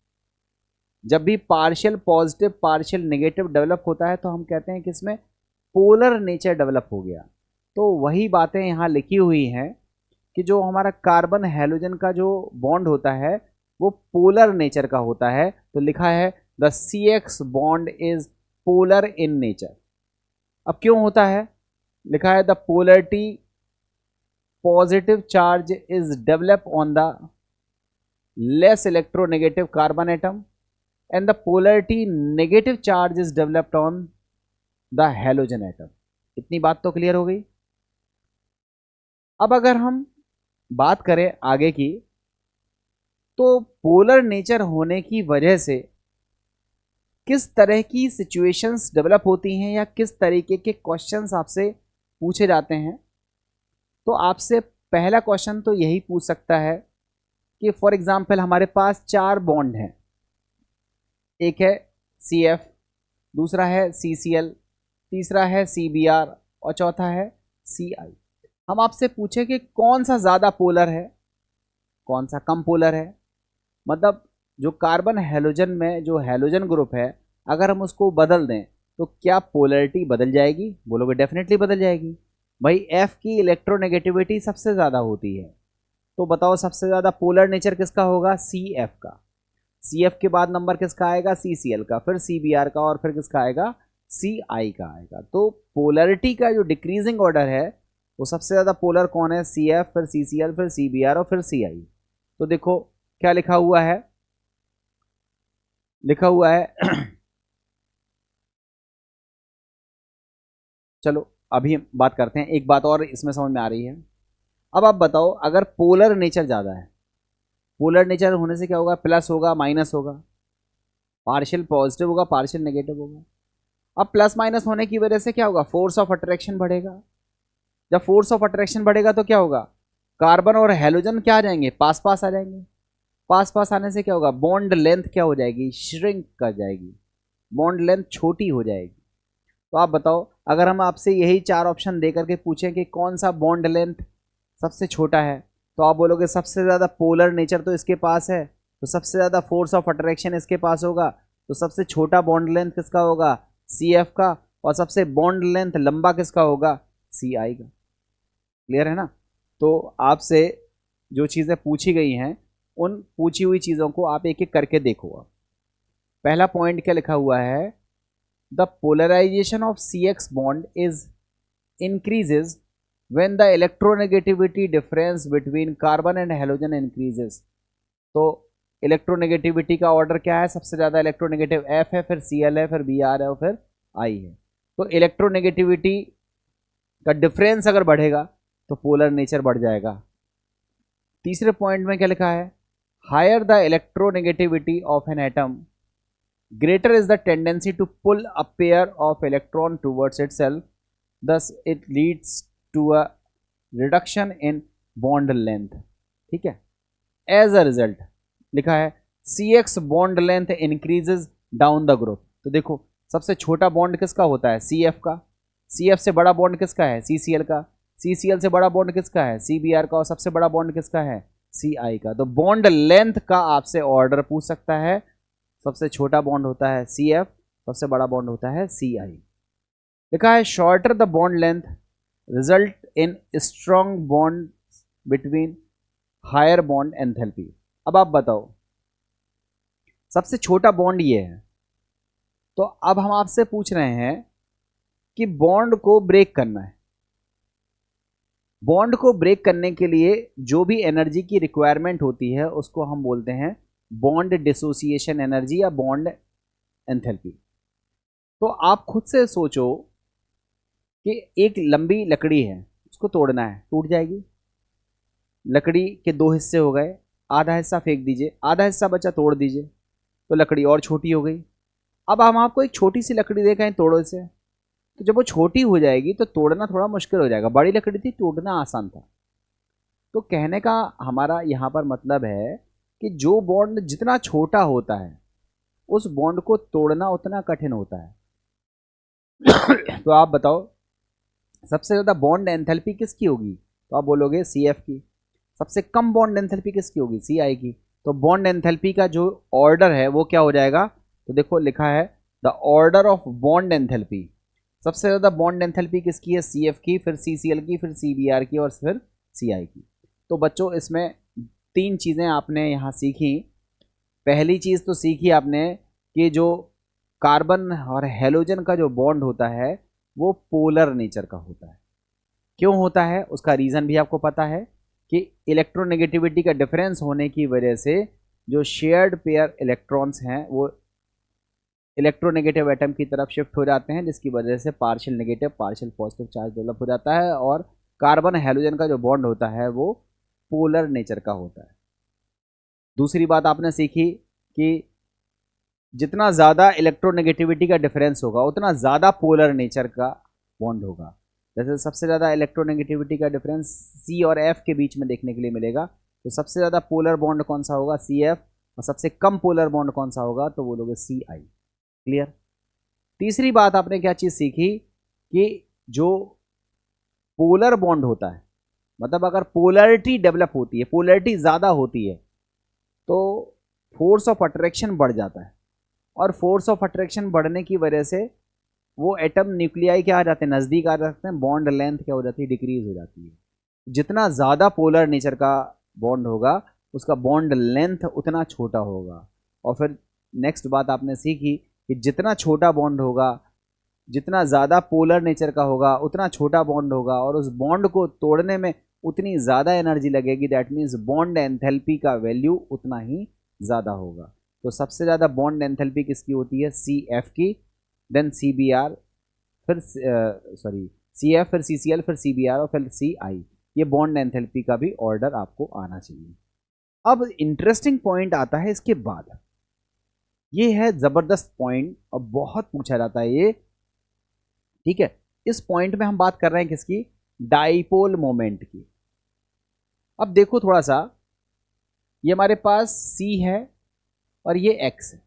जब भी partial positive partial negative develop होता है तो हम कहते हैं कि इसमें पोलर नेचर डेवलप हो गया। तो वही बातें यहाँ लिखी हुई हैं कि जो हमारा कार्बन हैलोजन का जो बॉन्ड होता है वो पोलर नेचर का होता है। तो लिखा है the CX bond is polar in nature. अब क्यों होता है, लिखा है the polarity positive charge is develop on the less electronegative carbon atom and the polarity negative charge is developed on the halogen atom. इतनी बात तो क्लियर हो गई। अब अगर हम बात करें आगे की, तो पोलर नेचर होने की वजह से किस तरह की सिचुएशंस डेवलप होती हैं या किस तरीके के क्वेश्चंस आपसे पूछे जाते हैं। तो आपसे पहला क्वेश्चन तो यही पूछ सकता है कि फॉर एग्जांपल हमारे पास 4 बॉन्ड हैं, एक है CF, दूसरा है CCl, तीसरा है CBr और चौथा है CI। हम आपसे पूछे कि कौन सा ज़्यादा पोलर है, कौन सा कम पोलर है। मतलब जो कार्बन हैलोजन में जो हैलोजन ग्रुप है, अगर हम उसको बदल दें तो क्या पोलरिटी बदल जाएगी? बोलोगे डेफिनेटली बदल जाएगी। भाई F की इलेक्ट्रोनेगेटिविटी सबसे ज़्यादा होती है, तो बताओ सबसे ज़्यादा पोलर नेचर किसका होगा? CF का। CF के बाद नंबर किसका आएगा? CCl का, फिर CBr का, और फिर किसका आएगा? CI का आएगा। तो पोलरिटी का जो डिक्रीजिंग ऑर्डर है वो सबसे ज़्यादा पोलर कौन है? CF, फिर CCl, फिर CBr और फिर CI। तो देखो क्या लिखा हुआ है, लिखा हुआ है चलो अभी हम बात करते हैं, एक बात और इसमें समझ में आ रही है। अब आप बताओ, अगर पोलर नेचर ज़्यादा है, पोलर नेचर होने से क्या होगा? प्लस होगा, माइनस होगा, पार्शियल पॉजिटिव होगा, पार्शियल नेगेटिव होगा। अब प्लस माइनस होने की वजह से क्या होगा? फोर्स ऑफ अट्रैक्शन बढ़ेगा। जब फोर्स ऑफ अट्रैक्शन बढ़ेगा तो क्या होगा? कार्बन और हैलोजन क्या आ जाएंगे? पास पास आ जाएंगे। पास पास आने से क्या होगा? बॉन्ड लेंथ क्या हो जाएगी? श्रिंक कर जाएगी, बॉन्ड लेंथ छोटी हो जाएगी। तो आप बताओ, अगर हम आपसे यही 4 ऑप्शन दे करके पूछें कि कौन सा बॉन्ड लेंथ सबसे छोटा है, तो आप बोलोगे सबसे ज़्यादा पोलर नेचर तो इसके पास है, तो सबसे ज़्यादा फोर्स ऑफ अट्रैक्शन इसके पास होगा, तो सबसे छोटा बॉन्ड लेंथ किसका होगा? CF का, और सबसे बॉन्ड लेंथ लंबा किसका होगा? CI का। क्लियर है ना? तो आपसे जो चीज़ें पूछी गई हैं, उन पूछी हुई चीज़ों को आप एक एक करके देखो। पहला पॉइंट क्या लिखा हुआ है? The polarization of CX bond is increases when the electronegativity difference between carbon and halogen increases। तो इलेक्ट्रोनेगेटिविटी का ऑर्डर क्या है? सबसे ज़्यादा इलेक्ट्रोनेगेटिव F है, फिर Cl है, फिर Br है और फिर I है। तो इलेक्ट्रोनेगेटिविटी का डिफरेंस अगर बढ़ेगा तो पोलर नेचर बढ़ जाएगा। तीसरे पॉइंट में क्या लिखा है? Higher the electronegativity of an atom greater is the tendency to pull a pair of electron towards itself, thus it leads to a reduction in bond length। ठीक है। as a result लिखा है CX bond length increases down the group। तो देखो सबसे छोटा bond किसका होता है? CF का। CF से बड़ा बॉन्ड किसका है? CCl का। CCl से बड़ा बॉन्ड किसका है? CBr का। और सबसे बड़ा बॉन्ड किसका है? CI का। तो बॉन्ड लेंथ का आपसे ऑर्डर पूछ सकता है। सबसे छोटा बॉन्ड होता है CF, सबसे बड़ा बॉन्ड होता है CI। लिखा है shorter the bond length result in strong bond between higher bond enthalpy. अब आप बताओ, सबसे छोटा बॉन्ड ये है, तो अब हम आपसे पूछ रहे हैं कि बॉन्ड को ब्रेक करना है। बॉन्ड को ब्रेक करने के लिए जो भी एनर्जी की रिक्वायरमेंट होती है उसको हम बोलते हैं बॉन्ड डिसोसिएशन एनर्जी या बॉन्ड एंथैल्पी। तो आप खुद से सोचो कि एक लंबी लकड़ी है, उसको तोड़ना है, टूट जाएगी। लकड़ी के 2 हिस्से हो गए, आधा हिस्सा फेंक दीजिए, आधा हिस्सा बचा, तोड़ दीजिए, तो लकड़ी और छोटी हो गई। अब हम आपको एक छोटी सी लकड़ी दे कहें तोड़ो इसे, तो जब वो छोटी हो जाएगी तो तोड़ना थोड़ा मुश्किल हो जाएगा। बड़ी लकड़ी थी, तोड़ना आसान था। तो कहने का हमारा यहाँ पर मतलब है कि जो बॉन्ड जितना छोटा होता है उस बॉन्ड को तोड़ना उतना कठिन होता है। तो आप बताओ सबसे ज़्यादा बॉन्ड एंथैल्पी किसकी होगी? तो आप बोलोगे CF की। सबसे कम बॉन्ड एंथैल्पी किसकी होगी? CI की। तो बॉन्ड एंथैल्पी का जो ऑर्डर है वो क्या हो जाएगा? तो देखो लिखा है the order of bond enthalpy. सबसे ज़्यादा बॉन्ड एंथैल्पी किसकी है? CF की, फिर CCl की, फिर CBr की और फिर CI की। तो बच्चों इसमें 3 चीज़ें आपने यहाँ सीखी। पहली चीज़ तो सीखी आपने कि जो कार्बन और हैलोजन का जो बॉन्ड होता है वो पोलर नेचर का होता है। क्यों होता है उसका रीज़न भी आपको पता है कि इलेक्ट्रोनेगेटिविटी का डिफरेंस होने की वजह से जो शेयर्ड पेयर इलेक्ट्रॉन्स हैं वो इलेक्ट्रोनेगेटिव एटम की तरफ शिफ्ट हो जाते हैं, जिसकी वजह से partial negative partial positive charge develop हो जाता है और कार्बन हाइड्रोजन का जो बॉन्ड होता है वो पोलर नेचर का होता है। दूसरी बात आपने सीखी कि जितना ज़्यादा इलेक्ट्रोनेगेटिविटी का डिफरेंस होगा उतना ज़्यादा पोलर नेचर का बॉन्ड होगा। जैसे सबसे ज़्यादा इलेक्ट्रोनेगेटिविटी का डिफरेंस सी और एफ के बीच में देखने के लिए मिलेगा, तो सबसे ज़्यादा पोलर बॉन्ड कौन सा होगा, सी एफ, और सबसे कम पोलर बॉन्ड कौन सा होगा, तो वो लोग सी आई। क्लियर। तीसरी बात आपने क्या चीज़ सीखी कि जो पोलर बॉन्ड होता है, मतलब अगर पोलरिटी डेवलप होती है, पोलरिटी ज़्यादा होती है, तो फोर्स ऑफ अट्रैक्शन बढ़ जाता है, और फोर्स ऑफ अट्रैक्शन बढ़ने की वजह से वो एटम न्यूक्लियाई क्या आ जाते हैं, नज़दीक आ जाते हैं, बॉन्ड लेंथ क्या हो जाती है, डिक्रीज हो जाती है। जितना ज़्यादा पोलर नेचर का बॉन्ड होगा उसका बॉन्ड लेंथ उतना छोटा होगा। और फिर नेक्स्ट बात आपने सीखी कि जितना छोटा बॉन्ड होगा, जितना ज़्यादा पोलर नेचर का होगा उतना छोटा बॉन्ड होगा, और उस बॉन्ड को तोड़ने में उतनी ज़्यादा एनर्जी लगेगी, दैट मीन्स बॉन्ड एंथैल्पी का वैल्यू उतना ही ज़्यादा होगा। तो सबसे ज़्यादा बॉन्ड एंथैल्पी किसकी होती है, सी एफ की, देन सी बी आर, फिर सी एफ, फिर सी सी एल, फिर सी बी आर और फिर सी आई। ये बॉन्ड एंथैल्पी का भी ऑर्डर आपको आना चाहिए। अब इंटरेस्टिंग पॉइंट आता है इसके बाद, ये है ज़बरदस्त पॉइंट और बहुत पूछा जाता है ये, ठीक है। इस पॉइंट में हम बात कर रहे हैं किसकी, डाइपोल मोमेंट की। अब देखो थोड़ा सा, ये हमारे पास C है और ये X है।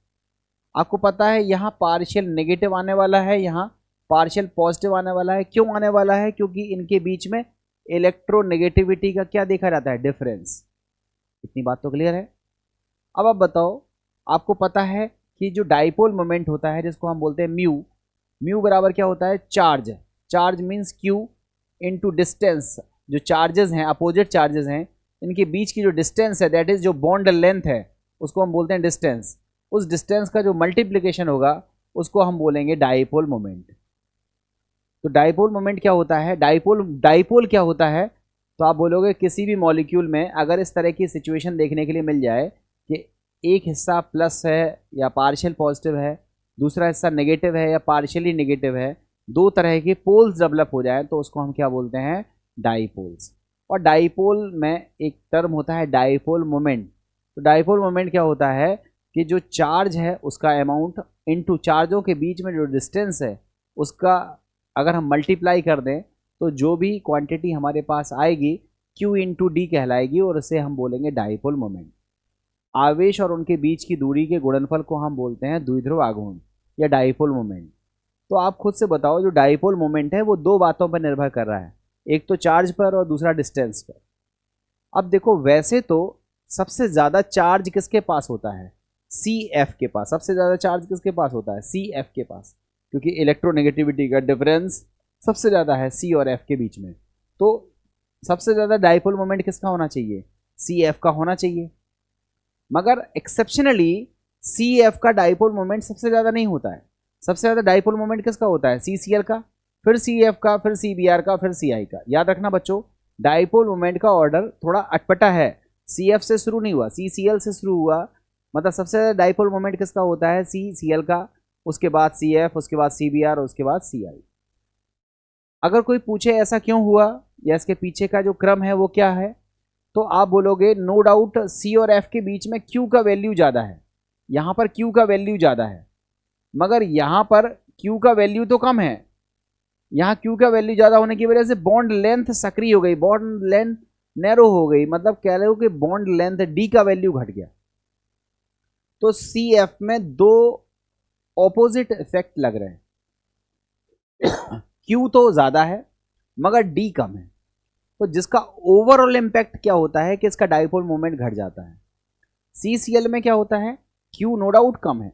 आपको पता है यहाँ पार्शियल नेगेटिव आने वाला है, यहाँ पार्शियल पॉजिटिव आने वाला है। क्यों आने वाला है, क्योंकि इनके बीच में इलेक्ट्रोनेगेटिविटी का क्या देखा जाता है, डिफरेंस। इतनी बात तो क्लियर है। अब आप बताओ, आपको पता है कि जो डाइपोल मोमेंट होता है जिसको हम बोलते हैं म्यू, म्यू बराबर क्या होता है, charge. Charge means Q into distance. जो चार्जेस हैं, अपोजिट चार्जेस हैं, इनके बीच की जो डिस्टेंस है, दैट इज जो बॉन्ड लेंथ है, उसको हम बोलते हैं डिस्टेंस। उस डिस्टेंस का जो मल्टीप्लिकेशन होगा उसको हम बोलेंगे डाइपोल मोमेंट। तो डाइपोल मोमेंट क्या होता है, डाइपोल क्या होता है, तो आप बोलोगे किसी भी मॉलिक्यूल में अगर इस तरह की सिचुएशन देखने के लिए मिल जाए कि एक हिस्सा प्लस है या पार्शियल पॉजिटिव है, दूसरा हिस्सा नेगेटिव है या पार्शियली नेगेटिव है, दो तरह के पोल्स डेवलप हो जाए, तो उसको हम क्या बोलते हैं, डाइपोल्स। और डाइपोल में एक टर्म होता है डाइपोल मोमेंट। तो डाइपोल मोमेंट क्या होता है कि जो चार्ज है उसका अमाउंट इनटू चार्जों के बीच में जो डिस्टेंस है उसका अगर हम मल्टीप्लाई कर दें तो जो भी क्वांटिटी हमारे पास आएगी Q इंटू डी कहलाएगी, और इसे हम बोलेंगे डाइपोल मोमेंट। आवेश और उनके बीच की दूरी के गुणनफल को हम बोलते हैं द्विध्रुव आघूर्ण या डाइपोल मोमेंट। तो आप खुद से बताओ, जो डाइपोल मोमेंट है वो दो बातों पर निर्भर कर रहा है, एक तो चार्ज पर और दूसरा डिस्टेंस पर। अब देखो, वैसे तो सबसे ज़्यादा चार्ज किसके पास होता है, सी एफ के पास। सबसे ज़्यादा चार्ज किसके पास होता है, सी एफ के पास, क्योंकि इलेक्ट्रोनेगेटिविटी का डिफरेंस सबसे ज़्यादा है सी और एफ के बीच में। तो सबसे ज़्यादा डाइपोल मोमेंट किसका होना चाहिए, सी एफ का होना चाहिए। मगर एक्सेप्शनली सी एफ का डाइपोल मोमेंट सबसे ज़्यादा नहीं होता है। सबसे ज़्यादा डाइपोल मोमेंट किसका होता है, सी सी एल का, फिर सी एफ का, फिर सी बी आर का, फिर सी आई का। याद रखना बच्चों, डाइपोल मोमेंट का ऑर्डर थोड़ा अटपटा है, सी एफ से शुरू नहीं हुआ, सी सी एल से शुरू हुआ। मतलब सबसे ज़्यादा डाइपोल मोमेंट किसका होता है, सी सी एल का, उसके बाद सी एफ, उसके बाद सी बी आर, उसके बाद सी आई। अगर कोई पूछे ऐसा क्यों हुआ या इसके पीछे का जो क्रम है वो क्या है, तो आप बोलोगे नो डाउट सी और एफ के बीच में क्यू का वैल्यू ज़्यादा है। यहाँ पर क्यू का वैल्यू ज़्यादा है, मगर यहाँ पर क्यू का वैल्यू तो कम है। यहाँ क्यू का वैल्यू ज़्यादा होने की वजह से बॉन्ड लेंथ सक्रिय हो गई, बॉन्ड लेंथ नैरो हो गई, मतलब कह रहे हो कि बॉन्ड लेंथ डी का वैल्यू घट गया। तो सी एफ में दो ऑपोजिट इफेक्ट लग रहे हैं, क्यू तो ज़्यादा है मगर डी कम है, तो जिसका ओवरऑल इम्पैक्ट क्या होता है कि इसका डाइपोल मोमेंट घट जाता है। सी सी एल में क्या होता है, क्यू नो डाउट कम है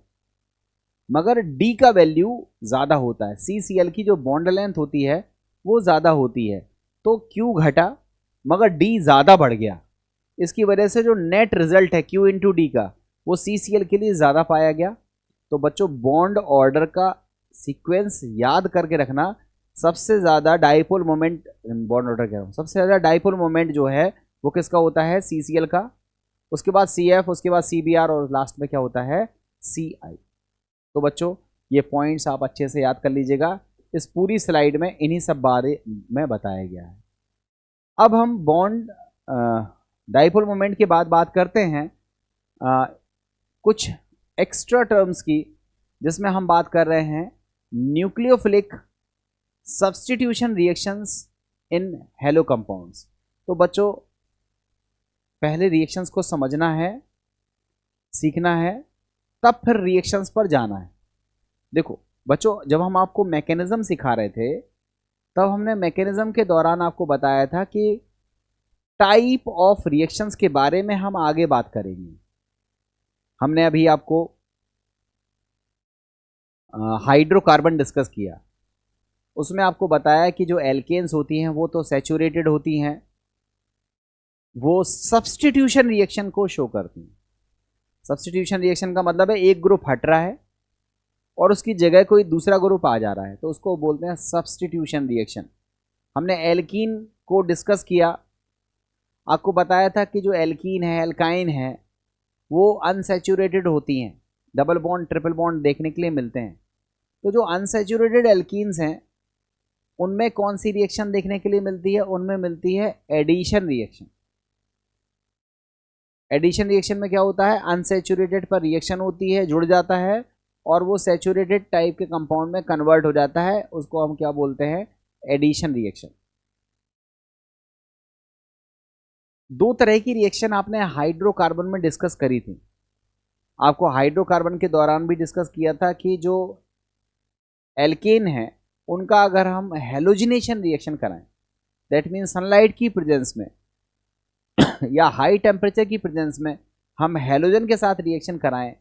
मगर डी का वैल्यू ज़्यादा होता है। सी सी एल की जो बॉन्ड लेंथ होती है वो ज़्यादा होती है, तो क्यू घटा मगर डी ज़्यादा बढ़ गया। इसकी वजह से जो नेट रिजल्ट है क्यू इंटू डी का, वो सी सी एल के लिए ज़्यादा पाया गया। तो बच्चों, बॉन्ड ऑर्डर का सीक्वेंस याद करके रखना। सबसे ज़्यादा डाइपोल मोमेंट, बॉन्ड ऑर्डर कह रहा हूँ, सबसे ज़्यादा डाइपोल मोमेंट जो है वो किसका होता है, सी सी एल का, उसके बाद सी एफ, उसके बाद सी बी आर, और लास्ट में क्या होता है, सी आई। तो बच्चों, ये पॉइंट्स आप अच्छे से याद कर लीजिएगा। इस पूरी स्लाइड में इन्हीं सब बारे में बताया गया है। अब हम बॉन्ड डाइपोल मोमेंट के बाद बात करते हैं कुछ एक्स्ट्रा टर्म्स की, जिसमें हम बात कर रहे हैं nucleophilic substitution reactions in hello compounds. तो बच्चों पहले रिएक्शंस को समझना है, सीखना है, तब फिर रिएक्शंस पर जाना है। देखो बच्चों, जब हम आपको मैकेनिज्म सिखा रहे थे तब हमने मैकेनिज्म के दौरान आपको बताया था कि टाइप ऑफ रिएक्शंस के बारे में हम आगे बात करेंगे। हमने अभी आपको हाइड्रोकार्बन डिस्कस किया, उसमें आपको बताया कि जो एल्केन्स होती हैं वो तो सैचुरेटेड होती हैं, वो सब्स्टिट्यूशन रिएक्शन को शो करती हैं। सब्स्टिट्यूशन रिएक्शन का मतलब है एक ग्रुप हट रहा है और उसकी जगह कोई दूसरा ग्रुप आ जा रहा है, तो उसको बोलते हैं सब्स्टिट्यूशन रिएक्शन। हमने एल्कीन को डिस्कस किया, आपको बताया था कि जो एल्कीन है, एल्काइन है, वो अनसैचुरेटेड होती हैं, डबल बॉन्ड ट्रिपल बॉन्ड देखने के लिए मिलते हैं। तो जो अनसैचुरेटेड एल्कीन्स हैं उनमें कौन सी रिएक्शन देखने के लिए मिलती है? उनमें मिलती है एडिशन रिएक्शन। एडिशन रिएक्शन में क्या होता है? अनसैचुरेटेड पर रिएक्शन होती है, जुड़ जाता है और वो सैचुरेटेड टाइप के कंपाउंड में कन्वर्ट हो जाता है, उसको हम क्या बोलते हैं? Addition reaction. दो तरह की रिएक्शन आपने हाइड्रोकार्बन में डिस्कस करी थी। आपको हाइड्रोकार्बन के दौरान भी डिस्कस किया था कि जो एल्केन है उनका अगर हम हेलोजिनेशन रिएक्शन कराएं, दैट मीन सनलाइट की प्रेजेंस में या हाई टेम्परेचर की प्रेजेंस में हम हेलोजन के साथ रिएक्शन कराएं,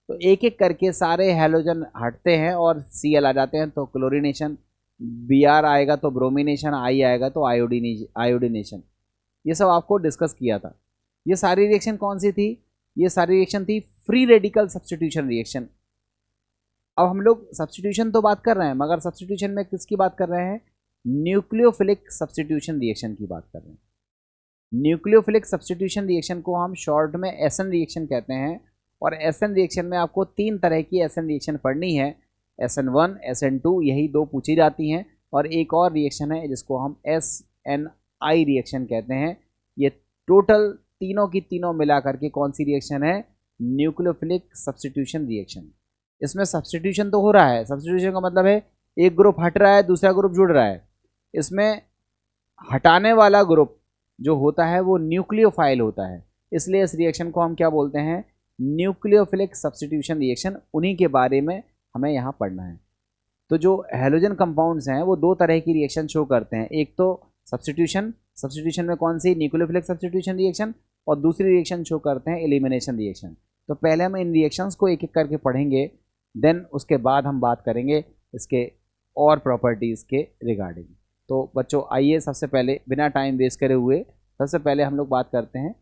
तो एक एक करके सारे हेलोजन हटते हैं और Cl आ जाते हैं, तो क्लोरीनेशन, Br आएगा तो ब्रोमिनेशन, I आएगा तो आयोडीनेशन। ये सब आपको डिस्कस किया था। ये सारी रिएक्शन कौन सी थी? ये सारी रिएक्शन थी फ्री रेडिकल सब्स्टिट्यूशन रिएक्शन। अब हम लोग सब्स्टिट्यूशन तो बात कर रहे हैं, मगर सब्स्टिट्यूशन में किसकी बात कर रहे हैं? न्यूक्लियोफिलिक सब्स्टिट्यूशन रिएक्शन की बात कर रहे हैं। न्यूक्लियोफिलिक सब्स्टिट्यूशन रिएक्शन को हम शॉर्ट में एसएन रिएक्शन कहते हैं, और एसएन रिएक्शन में आपको तीन तरह की एसएन रिएक्शन पढ़नी है, SN1, SN2, यही दो पूछी जाती हैं, और एक और रिएक्शन है जिसको हम SNI रिएक्शन कहते हैं। ये टोटल तीनों की तीनों मिला करके कौन सी रिएक्शन है? Nucleophilic substitution reaction. इसमें सब्स्टिट्यूशन तो हो रहा है, सब्स्टिट्यूशन का मतलब है एक ग्रुप हट रहा है, दूसरा ग्रुप जुड़ रहा है। इसमें हटाने वाला ग्रुप जो होता है वो न्यूक्लियोफाइल होता है, इसलिए इस रिएक्शन को हम क्या बोलते हैं? Nucleophilic substitution reaction. उन्हीं के बारे में हमें यहाँ पढ़ना है। तो जो हैलोजन कंपाउंड्स हैं वो दो तरह की रिएक्शन शो करते हैं, एक तो सब्स्टिट्यूशन में कौन सी? न्यूक्लियोफिलिक सब्स्टिट्यूशन रिएक्शन, और दूसरी रिएक्शन शो करते हैं एलिमिनेशन रिएक्शन। तो पहले हम इन रिएक्शंस को एक एक करके पढ़ेंगे, देन उसके बाद हम बात करेंगे इसके और प्रॉपर्टीज़ के रिगार्डिंग। तो बच्चों आइए सबसे पहले बिना टाइम वेस्ट करे हुए सबसे पहले हम लोग बात करते हैं।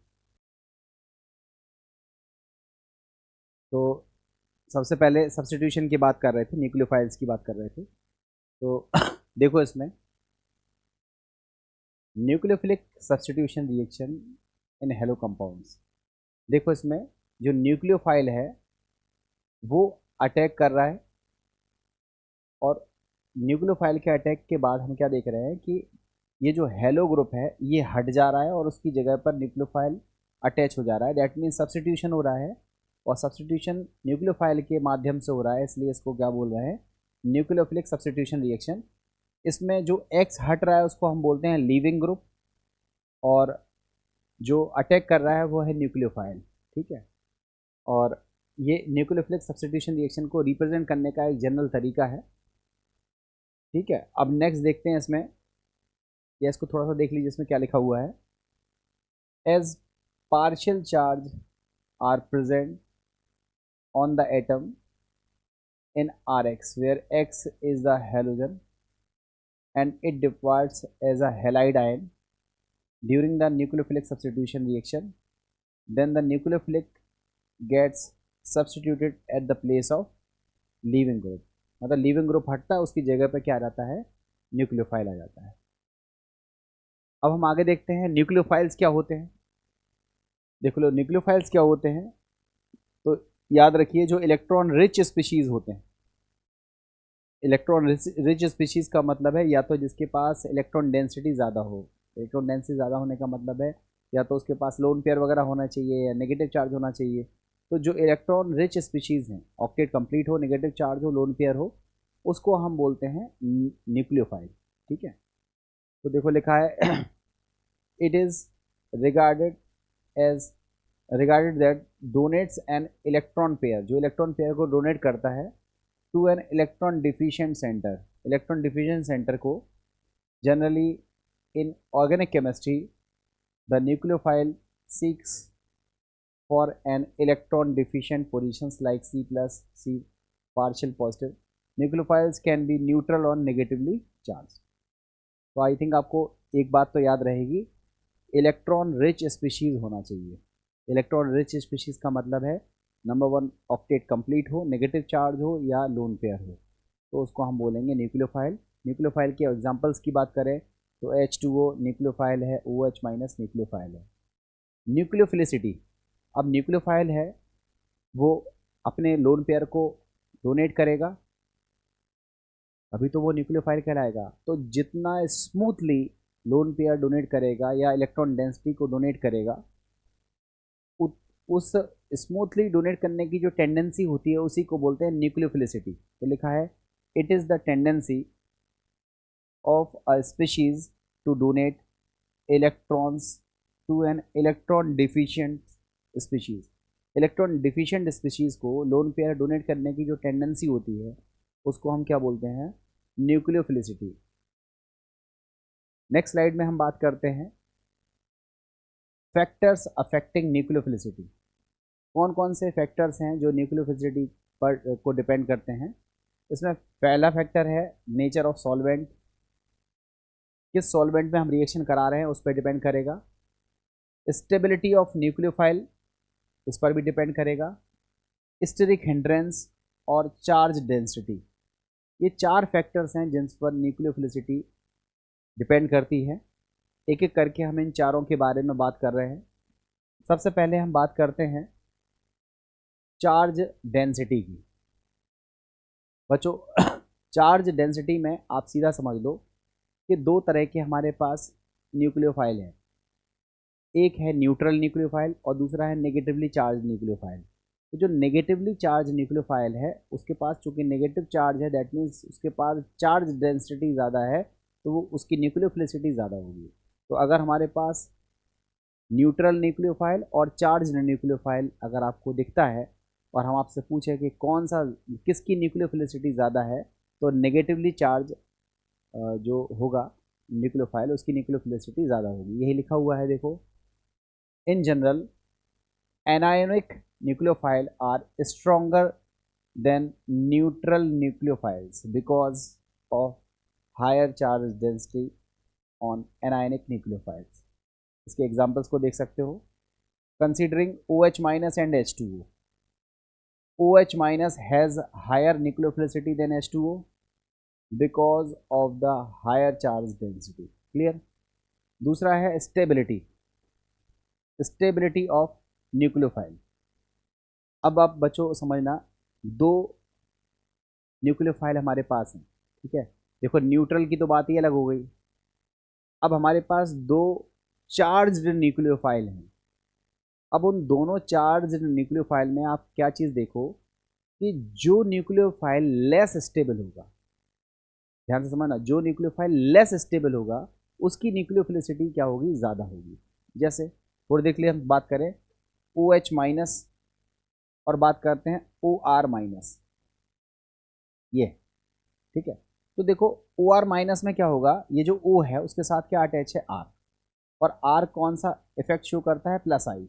तो सबसे पहले सब्स्टिट्यूशन की बात कर रहे थे, न्यूक्लियोफाइल्स की बात कर रहे थे। तो देखो इसमें nucleophilic substitution reaction in hello compounds. देखो इसमें जो न्यूक्लियोफाइल है वो अटैक कर रहा है, और न्यूक्लियोफाइल के अटैक के बाद हम क्या देख रहे हैं कि ये जो हेलो ग्रुप है ये हट जा रहा है और उसकी जगह पर न्यूक्लियोफाइल अटैच हो जा रहा है। दैट मीन सब्स्टिट्यूशन हो रहा है, और सब्स्टिट्यूशन न्यूक्लियोफाइल के माध्यम से हो रहा है, इसलिए इसको क्या बोल रहे हैं? Nucleophilic substitution reaction. इसमें जो एक्स हट रहा है उसको हम बोलते हैं लीविंग ग्रुप, और जो अटैक कर रहा है वो है न्यूक्लियोफाइल। ठीक है, और ये न्यूक्लियोफिलिक सब्स्टिट्यूशन रिएक्शन को रिप्रेजेंट करने का एक जनरल तरीका है। ठीक है, अब नेक्स्ट देखते हैं इसमें, या इसको थोड़ा सा देख लीजिए इसमें क्या लिखा हुआ है। As partial charge are present on the atom in Rx, where X is the halogen and it departs as a halide ion during the nucleophilic substitution reaction, then the nucleophilic gets substituted at the place of leaving group। मतलब leaving group हटता है, उसकी जगह पे क्या आ जाता है? Nucleophile आ जाता है। अब हम आगे देखते हैं न्यूक्लियोफाइल्स क्या होते हैं। देख लो न्यूक्लियोफाइल्स क्या होते हैं, तो याद रखिए जो इलेक्ट्रॉन रिच स्पीशीज होते हैं, इलेक्ट्रॉन रिच स्पीशीज़ का मतलब है या तो जिसके पास इलेक्ट्रॉन डेंसिटी ज़्यादा हो। इलेक्ट्रॉन डेंसिटी ज़्यादा होने का मतलब है या तो उसके पास लोन पेयर वगैरह होना चाहिए या नेगेटिव चार्ज होना चाहिए। तो जो इलेक्ट्रॉन रिच स्पीशीज़ हैं, ऑक्टेट कंप्लीट हो, नेगेटिव चार्ज हो, लोन पेयर हो, उसको हम बोलते हैं न्यूक्लियोफाइल। ठीक है, तो देखो लिखा है it is regarded as regarded that donates an electron pair, जो इलेक्ट्रॉन पेयर को डोनेट करता है to an electron deficient centre. Electron deficient centre को generally in organic chemistry the nucleophile seeks for an electron deficient positions like C plus C partial positive। Nucleophiles can be neutral और negatively charge. तो I think आपको एक बात तो याद रहेगी, electron rich species होना चाहिए। इलेक्ट्रॉन रिच स्पीशीज़ का मतलब है नंबर 1 ऑक्टेट कंप्लीट हो, नेगेटिव चार्ज हो या लोन पेयर हो, तो उसको हम बोलेंगे न्यूक्लियोफाइल। न्यूक्लियोफाइल के एग्जांपल्स की बात करें तो H2O न्यूक्लियोफाइल है, OH माइनस न्यूक्लियोफाइल है। न्यूक्लियोफिलिसिटी, अब न्यूक्लियोफाइल है वो अपने लोन पेयर को डोनेट करेगा, अभी तो वो न्यूक्लियोफाइल कहलाएगा। तो जितना स्मूथली लोन पेयर डोनेट करेगा या इलेक्ट्रॉन डेंसिटी को डोनेट करेगा, उस स्मूथली डोनेट करने की जो टेंडेंसी होती है उसी को बोलते हैं न्यूक्लियोफिलिसिटी। तो लिखा है it is the tendency of a species to donate electrons to an electron deficient species. Electron deficient species को लोन पेयर डोनेट करने की जो टेंडेंसी होती है उसको हम क्या बोलते हैं, न्यूक्लियोफिलिसिटी। नेक्स्ट स्लाइड में हम बात करते हैं फैक्टर्स अफेक्टिंग न्यूक्लियोफिलिसिटी। कौन कौन से फैक्टर्स हैं जो न्यूक्लियोफिलिसिटी पर को डिपेंड करते हैं। इसमें पहला फैक्टर है नेचर ऑफ सॉल्वेंट, किस सॉल्वेंट में हम रिएक्शन करा रहे हैं उस पर डिपेंड करेगा। स्टेबिलिटी ऑफ न्यूक्लियोफाइल, इस पर भी डिपेंड करेगा। स्टेरिक हिंड्रेंस और चार्ज डेंसिटी, ये 4 फैक्टर्स हैं जिन पर न्यूक्लियोफिलिसिटी डिपेंड करती है। एक एक करके हम इन चारों के बारे में बात कर रहे हैं। सबसे पहले हम बात करते हैं चार्ज डेंसिटी की। बच्चों चार्ज डेंसिटी में आप सीधा समझ लो कि 2 तरह के हमारे पास न्यूक्लियोफाइल हैं, एक है न्यूट्रल न्यूक्लियोफाइल और दूसरा है नेगेटिवली चार्ज न्यूक्लियोफाइल। तो जो नेगेटिवली चार्ज न्यूक्लियोफाइल है उसके पास चूंकि नेगेटिव चार्ज है, दैट मीन्स उसके पास चार्ज डेंसिटी ज़्यादा है, तो वो उसकी न्यूक्लियोफिलिसिटी ज़्यादा होगी। तो अगर हमारे पास न्यूट्रल न्यूक्लियोफाइल और चार्ज न्यूक्लियोफाइल अगर आपको दिखता है और हम आपसे पूछें कि कौन सा किसकी न्यूक्लियोफिलिसिटी ज़्यादा है, तो नेगेटिवली चार्ज जो होगा न्यूक्लियोफाइल उसकी न्यूक्लियोफिलिसिटी ज़्यादा होगी। यही लिखा हुआ है देखो, in general anionic nucleophile are stronger than neutral nucleophiles because of higher charge density on anionic nucleophiles। इसके एग्जांपल्स को देख सकते हो, considering OH minus and H2O। OH minus has higher nucleophilicity than H2O because of the higher charge density। Clear. दूसरा है stability, stability of nucleophile. अब आप बच्चों समझना, 2 न्यूक्लियोफाइल हमारे पास हैं, ठीक है। देखो न्यूट्रल की तो बात ही अलग हो गई, अब हमारे पास 2 चार्ज्ड न्यूक्लियोफाइल हैं। अब उन दोनों चार्ज्ड न्यूक्लियोफाइल में आप क्या चीज़ देखो कि जो न्यूक्लियोफाइल लेस स्टेबल होगा, ध्यान से समझना, जो न्यूक्लियोफाइल लेस स्टेबल होगा उसकी न्यूक्लियोफिलिसिटी क्या होगी, ज़्यादा होगी। जैसे थोड़ी देर के लिए हम बात करें OH माइनस और बात करते हैं OR माइनस, ये ठीक है। तो देखो OR माइनस में क्या होगा, ये जो O है उसके साथ क्या अटैच है, R, और R कौन सा इफेक्ट शो करता है, plus I.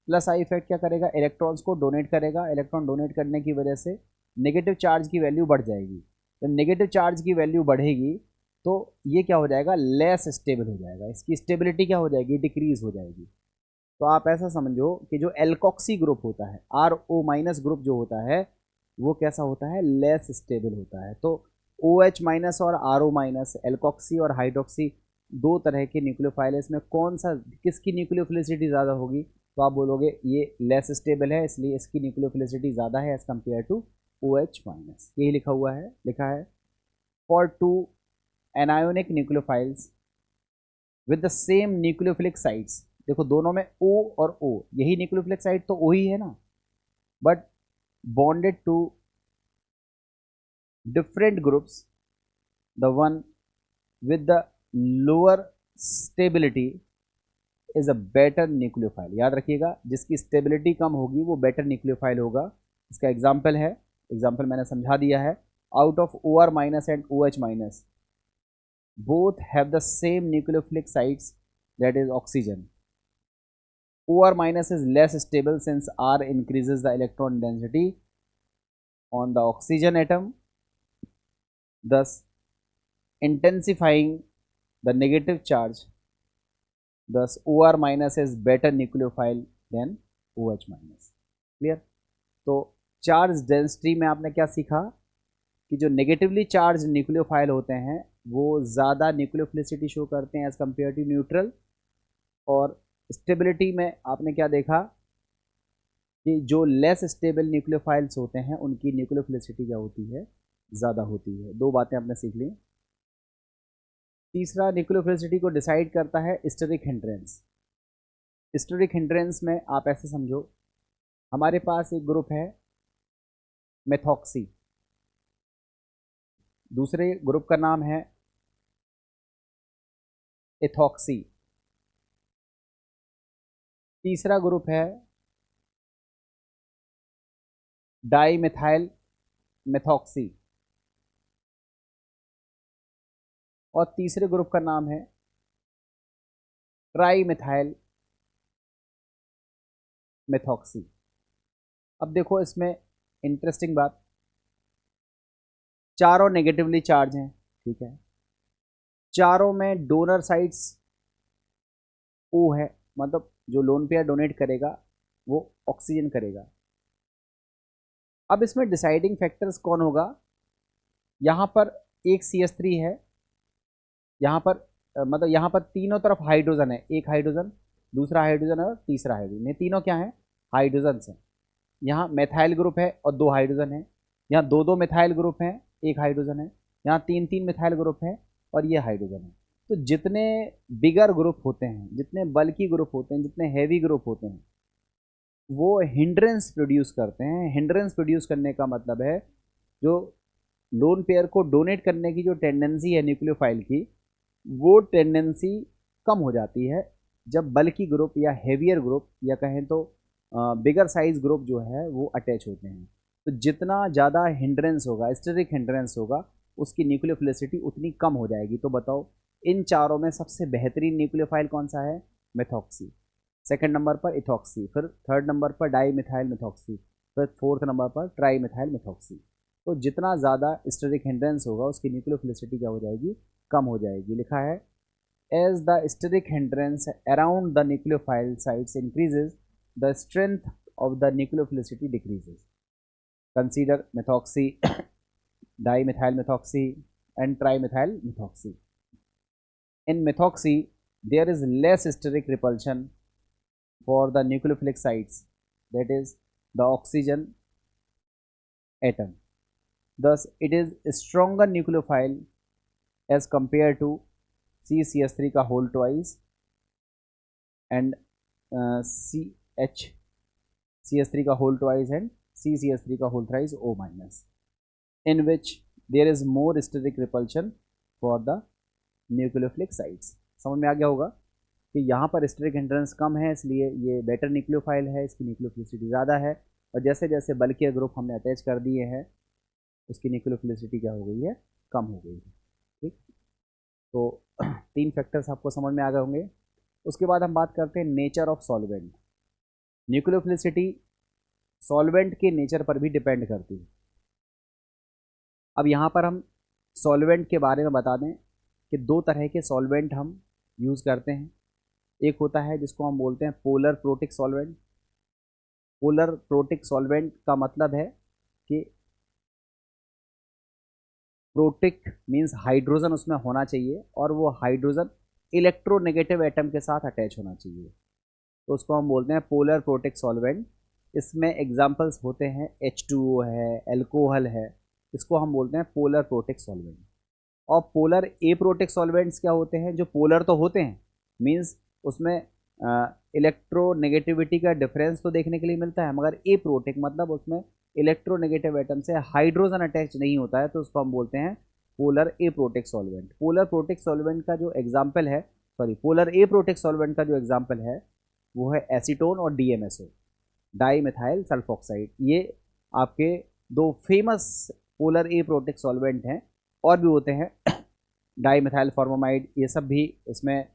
Plus I effect क्या करेगा, इलेक्ट्रॉन्स को डोनेट करेगा। इलेक्ट्रॉन डोनेट करने की वजह से नेगेटिव चार्ज की वैल्यू बढ़ जाएगी। जब नेगेटिव चार्ज की वैल्यू बढ़ेगी तो ये क्या हो जाएगा, लेस स्टेबल हो जाएगा, इसकी स्टेबिलिटी क्या हो जाएगी, डिक्रीज हो जाएगी। तो आप ऐसा समझो कि जो एल्कोक्सी ग्रुप होता है, RO माइनस ग्रुप जो होता है वो कैसा होता है, लेस स्टेबल होता है। तो OH माइनस और RO माइनस, एल्कोक्सी और हाइड्रोक्सी, 2 तरह के न्यूक्लियोफाइल है। इसमें कौन सा किसकी न्यूक्लियोफिलिसिटी ज़्यादा होगी, तो आप बोलोगे ये लेस स्टेबल है इसलिए इसकी न्यूक्लियोफिलिसिटी ज़्यादा है as compare to OH minus. यही लिखा हुआ है, लिखा है for two anionic nucleophiles with the same nucleophilic sites. देखो दोनों में O और O, यही न्यूक्लियोफिलिक साइट तो O ही है ना, but bonded to different groups, the one with the lower stability is a better nucleophile। याद रखिएगा, जिसकी स्टेबिलिटी कम होगी वो बेटर न्यूक्लियोफाइल होगा। इसका एग्जाम्पल है, एग्जाम्पल मैंने समझा दिया है, out of OR minus and OH minus both have the same nucleophilic sites, that is oxygen. OR minus is less stable since R increases the electron density on the oxygen atom, thus intensifying the negative charge. Thus OR minus is better nucleophile than OH minus। Clear? तो charge density में आपने क्या सीखा कि जो negatively charge nucleophile होते हैं वो ज़्यादा न्यूक्लियोफिलिसिटी शो करते हैं एज कम्पेयर टू न्यूट्रल, और स्टेबिलिटी में आपने क्या देखा कि जो लेस स्टेबल न्यूक्लियोफाइल्स होते हैं उनकी न्यूक्लियोफिलिसिटी क्या होती है, ज़्यादा होती है। दो बातें आपने सीख ली। तीसरा, न्यूक्लियोफिलिसिटी को डिसाइड करता है स्टेरिक हिंड्रेंस। स्टेरिक हिंड्रेंस में आप ऐसे समझो, हमारे पास एक ग्रुप है मेथॉक्सी, दूसरे ग्रुप का नाम है एथॉक्सी, तीसरा ग्रुप है डाई मिथाइल मेथॉक्सी, और तीसरे ग्रुप का नाम है ट्राई मिथाइल मेथॉक्सी। अब देखो इसमें इंटरेस्टिंग बात, चारों नेगेटिवली चार्ज हैं, ठीक है, चारों में डोनर साइड्स O है, मतलब जो लोन पेयर डोनेट करेगा वो ऑक्सीजन करेगा। अब इसमें डिसाइडिंग फैक्टर्स कौन होगा, यहाँ पर एक CH3 है, यहाँ पर मतलब यहाँ पर तीनों तरफ हाइड्रोजन है, एक हाइड्रोजन, दूसरा हाइड्रोजन और तीसरा हाइड्रोजन, ये तीनों क्या है, हाइड्रोजन हैं। यहाँ मेथाइल ग्रुप है और दो हाइड्रोजन है, यहाँ दो दो मेथाइल ग्रुप हैं, एक हाइड्रोजन है, यहाँ तीन तीन मेथाइल ग्रुप है और ये हाइड्रोजन है। तो जितने बिगर ग्रुप होते हैं, जितने बल्कि ग्रुप होते हैं, जितने हैवी ग्रुप होते हैं, वो हिंड्रेंस प्रोड्यूस करते हैं। हिंड्रेंस प्रोड्यूस करने का मतलब है जो लोन पेयर को डोनेट करने की जो टेंडेंसी है न्यूक्लियोफाइल की, वो टेंडेंसी कम हो जाती है जब बल्कि ग्रुप या हेवियर ग्रुप या कहें तो बिगर साइज ग्रुप जो है वो अटैच होते हैं। तो जितना ज़्यादा हिंड्रेंस होगा, स्टेरिक हिंड्रेंस होगा, उसकी न्यूक्लियोफिलिसिटी उतनी कम हो जाएगी। तो बताओ इन चारों में सबसे बेहतरीन न्यूक्लियोफाइल कौन सा है, मेथॉक्सी, सेकंड नंबर पर इथॉक्सी, फिर थर्ड नंबर पर डाई मिथाइल मेथॉक्सी, फिर फोर्थ नंबर पर ट्राई मिथाइल मेथॉक्सी। तो जितना ज़्यादा स्टेरिक हिंड्रेंस होगा उसकी न्यूक्लियोफिलिसिटी क्या हो जाएगी, कम हो जाएगी। लिखा है as the steric hindrance around the nucleophile sites increases the strength of the nucleophilicity decreases. Consider methoxy, dimethyl methoxy and trimethyl methoxy. In methoxy, there is less steric repulsion for the nucleophilic sites, that is the oxygen atom. Thus, it is a stronger nucleophile as compared to CCH3 का whole twice and CH3 का whole twice and CCH3 का whole thrice O minus, in which there is more steric repulsion for the nucleophilic sites। समझ में आ गया होगा कि यहाँ पर स्टेरिक हिंड्रेंस कम है, इसलिए ये बेटर न्यूक्लियोफाइल है, इसकी न्यूक्लियोफिलिसिटी ज़्यादा है, और जैसे जैसे बल्कि ग्रुप हमने अटैच कर दिए हैं उसकी न्यूक्लियोफिलिसिटी क्या हो गई है, कम हो गई है। ठीक, तो तीन फैक्टर्स आपको समझ में आ गए होंगे। उसके बाद हम बात करते हैं nature of solvent. Nucleophilicity solvent के नेचर पर भी डिपेंड करती है। अब यहाँ पर हम सॉल्वेंट के बारे में बता दें कि दो तरह के सॉल्वेंट हम यूज़ करते हैं। एक होता है जिसको हम बोलते हैं polar protic solvent. Polar protic solvent का मतलब है कि प्रोटिक मीन्स हाइड्रोजन उसमें होना चाहिए और वो हाइड्रोजन इलेक्ट्रोनेगेटिव एटम के साथ अटैच होना चाहिए, तो उसको हम बोलते हैं पोलर प्रोटिक सॉल्वेंट। इसमें एग्जाम्पल्स होते हैं H2O है, एल्कोहल है, इसको हम बोलते हैं पोलर प्रोटिक सॉल्वेंट। और पोलर एप्रोटिक सॉल्वेंट्स क्या होते हैं, जो पोलर तो होते हैं, मींस उसमें इलेक्ट्रोनेगेटिविटी का डिफरेंस तो देखने के लिए मिलता है, मगर एप्रोटिक मतलब उसमें इलेक्ट्रोनेगेटिव एटम से हाइड्रोजन अटैच नहीं होता है, तो उसको हम बोलते हैं polar aprotic solvent. Polar protic solvent का जो एग्जाम्पल है, सॉरी पोलर एप्रोटिक सॉल्वेंट का जो एग्जाम्पल है वो है एसीटोन और DMSO, डाई मिथाइल सल्फोक्साइड। ये आपके दो फेमस पोलर एप्रोटिक सॉल्वेंट हैं, और भी होते हैं डाई मिथाइल फॉर्मामाइड, ये सब भी इसमें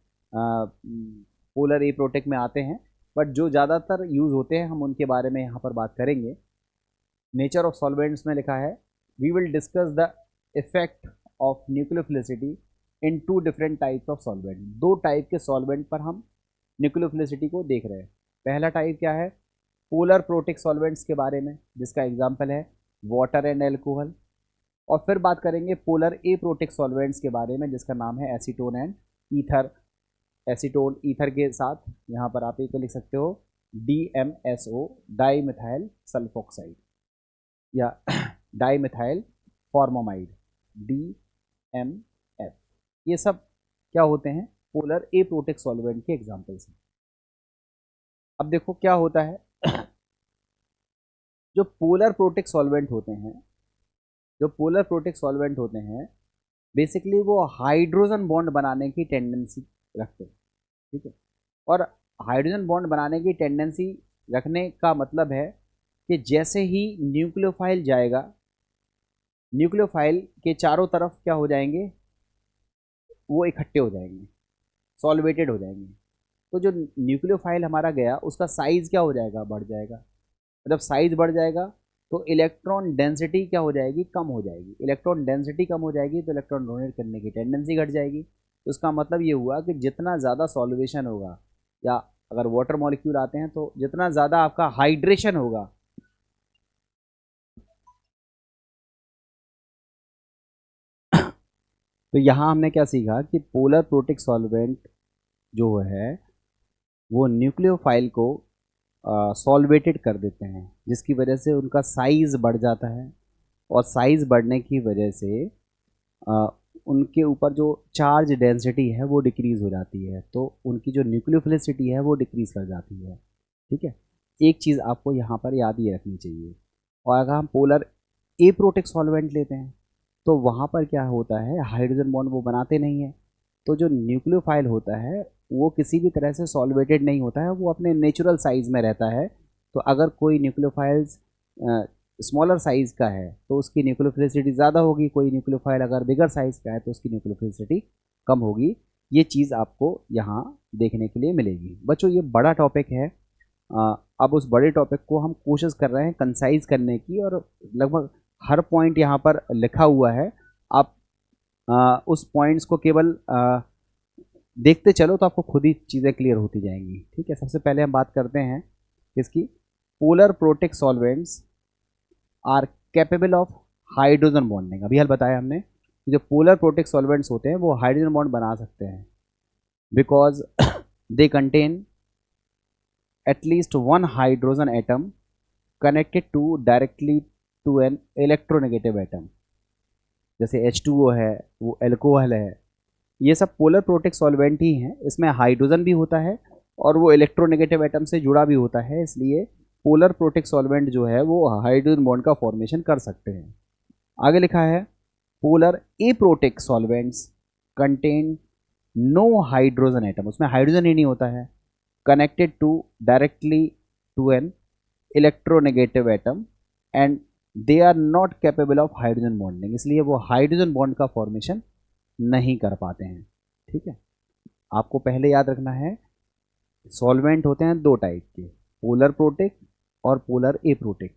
पोलर एप्रोटिक में आते हैं, बट जो ज़्यादातर यूज़ होते हैं हम उनके बारे में यहाँ पर बात करेंगे। नेचर ऑफ सॉल्वेंट्स में लिखा है we will discuss the effect of nucleophilicity in 2 different types of solvent. 2 type के सॉल्वेंट पर हम न्यूक्लियोफिलिसिटी को देख रहे हैं। पहला टाइप क्या है, पोलर प्रोटिक सॉल्वेंट्स के बारे में, जिसका एग्जाम्पल है वाटर एंड एल्कोहल। और फिर बात करेंगे पोलर एप्रोटिक सॉल्वेंट्स के बारे में, जिसका नाम है acetone and ether. Acetone ether के साथ यहाँ पर आप एक लिख सकते हो DMSO, डाई मिथाइल सल्फोक्साइड, या डाई मिथाइल फॉर्मामाइड, DMF। ये सब क्या होते हैं, पोलर एप्रोटिक सॉल्वेंट के एग्जाम्पल्स हैं। अब देखो क्या होता है जो पोलर प्रोटिक सॉल्वेंट होते हैं, जो पोलर प्रोटिक सॉल्वेंट होते हैं बेसिकली वो हाइड्रोजन बॉन्ड बनाने की टेंडेंसी रखते हैं, ठीक है। और हाइड्रोजन बॉन्ड बनाने की टेंडेंसी रखने का मतलब है कि जैसे ही न्यूक्लियोफाइल जाएगा, न्यूक्लियोफाइल के चारों तरफ क्या हो जाएंगे, वो इकट्ठे हो जाएंगे, सॉल्वेटेड हो जाएंगे। तो जो न्यूक्लियोफाइल हमारा गया उसका साइज़ क्या हो जाएगा, बढ़ जाएगा। जब साइज़ बढ़ जाएगा तो इलेक्ट्रॉन डेंसिटी क्या हो जाएगी, कम हो जाएगी। इलेक्ट्रॉन डेंसिटी कम हो जाएगी तो इलेक्ट्रॉन डोनेट करने की टेंडेंसी घट जाएगी। तो इसका मतलब ये हुआ कि जितना ज़्यादा सॉल्वेशन होगा, या अगर वाटर मॉलिक्यूल आते हैं तो जितना ज़्यादा आपका हाइड्रेशन होगा, तो यहाँ हमने क्या सीखा कि पोलर प्रोटिक सॉल्वेंट जो है वो न्यूक्लियोफाइल को सॉल्वेटेड कर देते हैं, जिसकी वजह से उनका साइज़ बढ़ जाता है, और साइज़ बढ़ने की वजह से उनके ऊपर जो चार्ज डेंसिटी है वो डिक्रीज़ हो जाती है, तो उनकी जो न्यूक्लियोफिलिसिटी है वो डिक्रीज़ कर जाती है, ठीक है। एक चीज़ आपको यहाँ पर याद ये रखनी चाहिए। और अगर हम पोलर एप्रोटिक सॉल्वेंट लेते हैं तो वहाँ पर क्या होता है, हाइड्रोजन बॉन्ड वो बनाते नहीं है, तो जो न्यूक्लियोफाइल होता है वो किसी भी तरह से सॉल्वेटेड नहीं होता है, वो अपने नेचुरल साइज़ में रहता है। तो अगर कोई न्यूक्लियोफाइल्स स्मॉलर साइज़ का है तो उसकी न्यूक्लियोफिलिसिटी ज़्यादा होगी, कोई न्यूक्लियोफाइल अगर बिगर साइज़ का है तो उसकी न्यूक्लियोफिलिसिटी कम होगी। ये चीज़ आपको यहाँ देखने के लिए मिलेगी। बच्चों ये बड़ा टॉपिक है, अब उस बड़े टॉपिक को हम कोशिश कर रहे हैं कंसाइज करने की, और लगभग हर पॉइंट यहाँ पर लिखा हुआ है। आप उस पॉइंट्स को केवल देखते चलो तो आपको खुद ही चीज़ें क्लियर होती जाएंगी, ठीक है। सबसे पहले हम बात करते हैं इसकी, polar protic solvents are capable of hydrogen bonding. अभी हाल बताया हमने कि जो पोलर प्रोटिक सॉल्वेंट्स होते हैं वो हाइड्रोजन बॉन्ड बना सकते हैं, because they contain at least one hydrogen atom connected to directly to an electronegative atom. जैसे H2O है, वो एल्कोहल है, ये सब पोलर प्रोटिक सॉल्वेंट ही हैं। इसमें हाइड्रोजन भी होता है और वो इलेक्ट्रोनेगेटिव एटम से जुड़ा भी होता है, इसलिए पोलर प्रोटिक सॉल्वेंट जो है वो हाइड्रोजन बॉन्ड का फॉर्मेशन कर सकते हैं। आगे लिखा है polar aprotic solvents contain no hydrogen atom, उसमें हाइड्रोजन ही नहीं होता है, connected to directly to an electronegative atom and they are not capable of hydrogen bonding, इसलिए वो हाइड्रोजन बॉन्ड का फॉर्मेशन नहीं कर पाते हैं, ठीक है। आपको पहले याद रखना है सॉल्वेंट होते हैं 2 टाइप के, पोलर प्रोटिक और polar aprotic.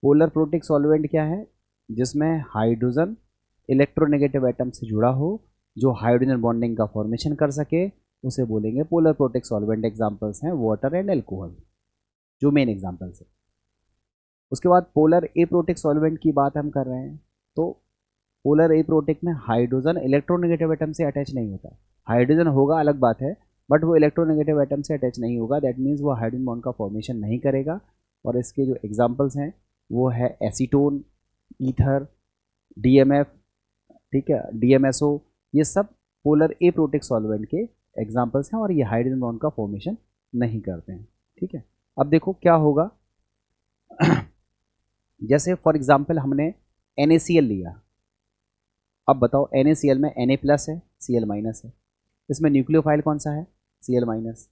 Polar protic solvent क्या है, जिसमें हाइड्रोजन इलेक्ट्रोनेगेटिव एटम से जुड़ा हो, जो हाइड्रोजन बॉन्डिंग का फॉर्मेशन कर सके, उसे बोलेंगे पोलर प्रोटिक सॉल्वेंट। एग्जांपल्स हैं वाटर एंड एल्कोहल, जो मेन एग्जांपल्स है। उसके बाद पोलर एप्रोटिक सॉल्वेंट की बात हम कर रहे हैं, तो पोलर एप्रोटिक में हाइड्रोजन इलेक्ट्रोनेगेटिव एटम से अटैच नहीं होता। हाइड्रोजन होगा अलग बात है, बट वो इलेक्ट्रोनेगेटिव एटम से अटैच नहीं होगा, दैट मीन्स वो हाइड्रोजन बॉन्ड का फॉर्मेशन नहीं करेगा। और इसके जो एग्जांपल्स हैं वो है एसीटोन, ईथर, DMF, ठीक है, DMSO, ये सब पोलर एप्रोटिक सॉल्वेंट के एग्जाम्पल्स हैं और ये हाइड्रोजन बॉन्ड का फॉर्मेशन नहीं करते हैं। ठीक है, अब देखो क्या होगा। जैसे फॉर एग्जाम्पल हमने NaCl लिया, अब बताओ NaCl में Na प्लस है, Cl माइनस है, इसमें न्यूक्लियोफाइल कौन सा है, Cl माइनस।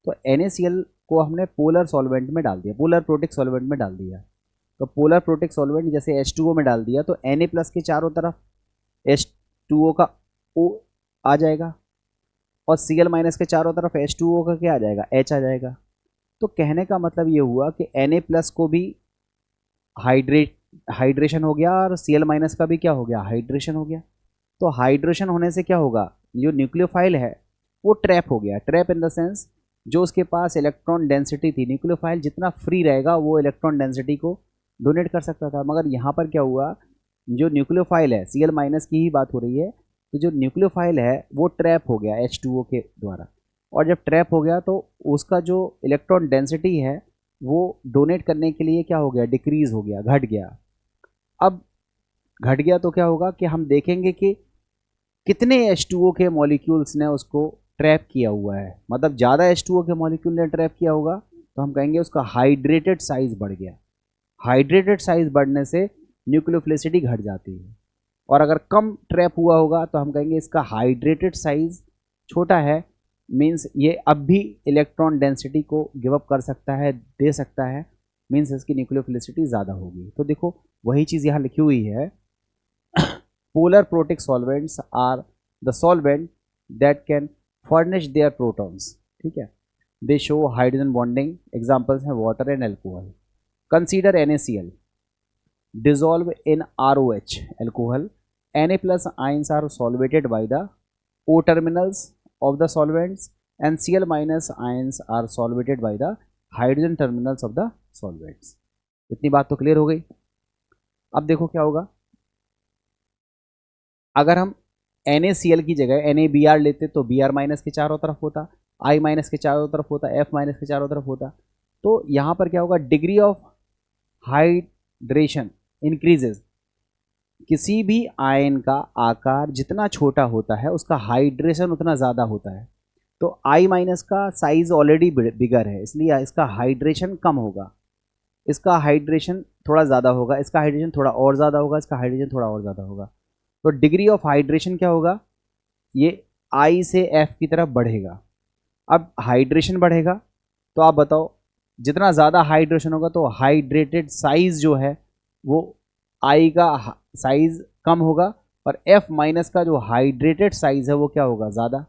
तो NaCl को हमने पोलर सॉल्वेंट में डाल दिया, पोलर प्रोटिक सॉल्वेंट में डाल दिया। तो पोलर प्रोटिक सॉल्वेंट जैसे H2O में डाल दिया तो Na प्लस के चारों तरफ H2O का O आ जाएगा और Cl माइनस के चारों तरफ H2O का क्या आ जाएगा, H आ जाएगा। तो कहने का मतलब ये हुआ कि Na प्लस को भी हाइड्रेशन हो गया और Cl माइनस का भी क्या हो गया, हाइड्रेशन हो गया। तो हाइड्रेशन होने से क्या होगा, जो न्यूक्लियोफाइल है वो ट्रैप हो गया। ट्रैप इन द सेंस जो उसके पास इलेक्ट्रॉन डेंसिटी थी, न्यूक्लियोफाइल जितना फ्री रहेगा वो इलेक्ट्रॉन डेंसिटी को डोनेट कर सकता था। मगर यहाँ पर क्या हुआ, जो न्यूक्लियोफाइल है, Cl माइनस की ही बात हो रही है, तो जो न्यूक्लियोफाइल है वो ट्रैप हो गया H2O के द्वारा, और जब ट्रैप हो गया तो उसका जो इलेक्ट्रॉन डेंसिटी है वो डोनेट करने के लिए क्या हो गया, डिक्रीज हो गया, घट गया। अब घट गया तो क्या होगा कि हम देखेंगे कि कितने H2O के मॉलिक्यूल्स ने उसको ट्रैप किया हुआ है। मतलब ज़्यादा H2O के मॉलिक्यूल ने ट्रैप किया होगा तो हम कहेंगे उसका हाइड्रेटेड साइज बढ़ गया। हाइड्रेटेड साइज बढ़ने से न्यूक्लियोफिलिसिटी घट जाती है, और अगर कम ट्रैप हुआ होगा तो हम कहेंगे इसका हाइड्रेटेड साइज छोटा है, मीन्स ये अब भी इलेक्ट्रॉन डेंसिटी को गिव अप कर सकता है, दे सकता है, मीन्स इसकी न्यूक्लियोफिलिसिटी ज़्यादा होगी। तो देखो वही चीज़ यहाँ लिखी हुई है, polar protic solvents are the solvent that can furnish their protons। ठीक है, they show hydrogen bonding, examples हैं water and alcohol। consider NaCl dissolve in ROH alcohol, Na plus ions are solvated by the O terminals of the solvents and Cl minus ions are solvated by the hydrogen terminals of the solvents। इतनी बात तो clear हो गई। अब देखो क्या होगा, अगर हम NaCl की जगह NaBr लेते तो Br माइनस के चारों तरफ होता, I माइनस के चारों तरफ होता, F माइनस के चारों तरफ होता। तो यहाँ पर क्या होगा, डिग्री ऑफ हाइड्रेशन इंक्रीजेज। किसी भी आयन का आकार जितना छोटा होता है उसका हाइड्रेशन उतना ज़्यादा होता है। तो I माइनस का साइज ऑलरेडी बिगर है, इसलिए इसका हाइड्रेशन कम होगा, इसका हाइड्रेशन थोड़ा ज़्यादा होगा, इसका हाइड्रेशन थोड़ा और ज़्यादा होगा, इसका हाइड्रेशन थोड़ा और ज़्यादा होगा। तो डिग्री ऑफ हाइड्रेशन क्या होगा, ये I से F की तरफ बढ़ेगा। अब हाइड्रेशन बढ़ेगा तो आप बताओ, जितना ज़्यादा हाइड्रेशन होगा तो हाइड्रेटेड साइज जो है वो I का साइज कम होगा, और F माइनस का जो हाइड्रेटेड साइज है वो क्या होगा, ज़्यादा।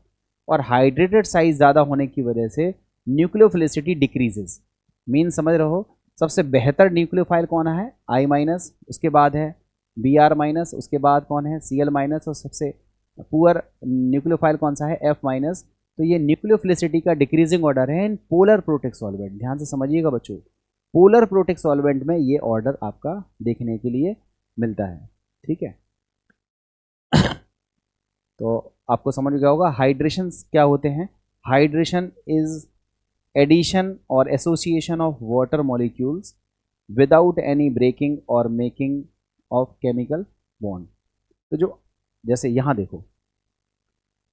और हाइड्रेटेड साइज ज़्यादा होने की वजह से न्यूक्लियोफिलिसिटी डिक्रीजेज। मीन समझ रहे हो, सबसे बेहतर न्यूक्लियोफाइल कौन है, I माइनस, उसके बाद है Br माइनस, उसके बाद कौन है Cl माइनस, और सबसे पुअर न्यूक्लियोफाइल कौन सा है, F माइनस। तो ये न्यूक्लियोफिलिसिटी का डिक्रीजिंग ऑर्डर है इन पोलर प्रोटिक सॉल्वेंट। ध्यान से समझिएगा बच्चों, पोलर प्रोटिक सॉल्वेंट में ये ऑर्डर आपका देखने के लिए मिलता है। ठीक है, तो आपको समझ गया होगा हाइड्रेशन क्या होते हैं। हाइड्रेशन इज एडिशन और association of water molecules without any breaking और मेकिंग ऑफ केमिकल बॉन्ड। तो जो जैसे यहाँ देखो,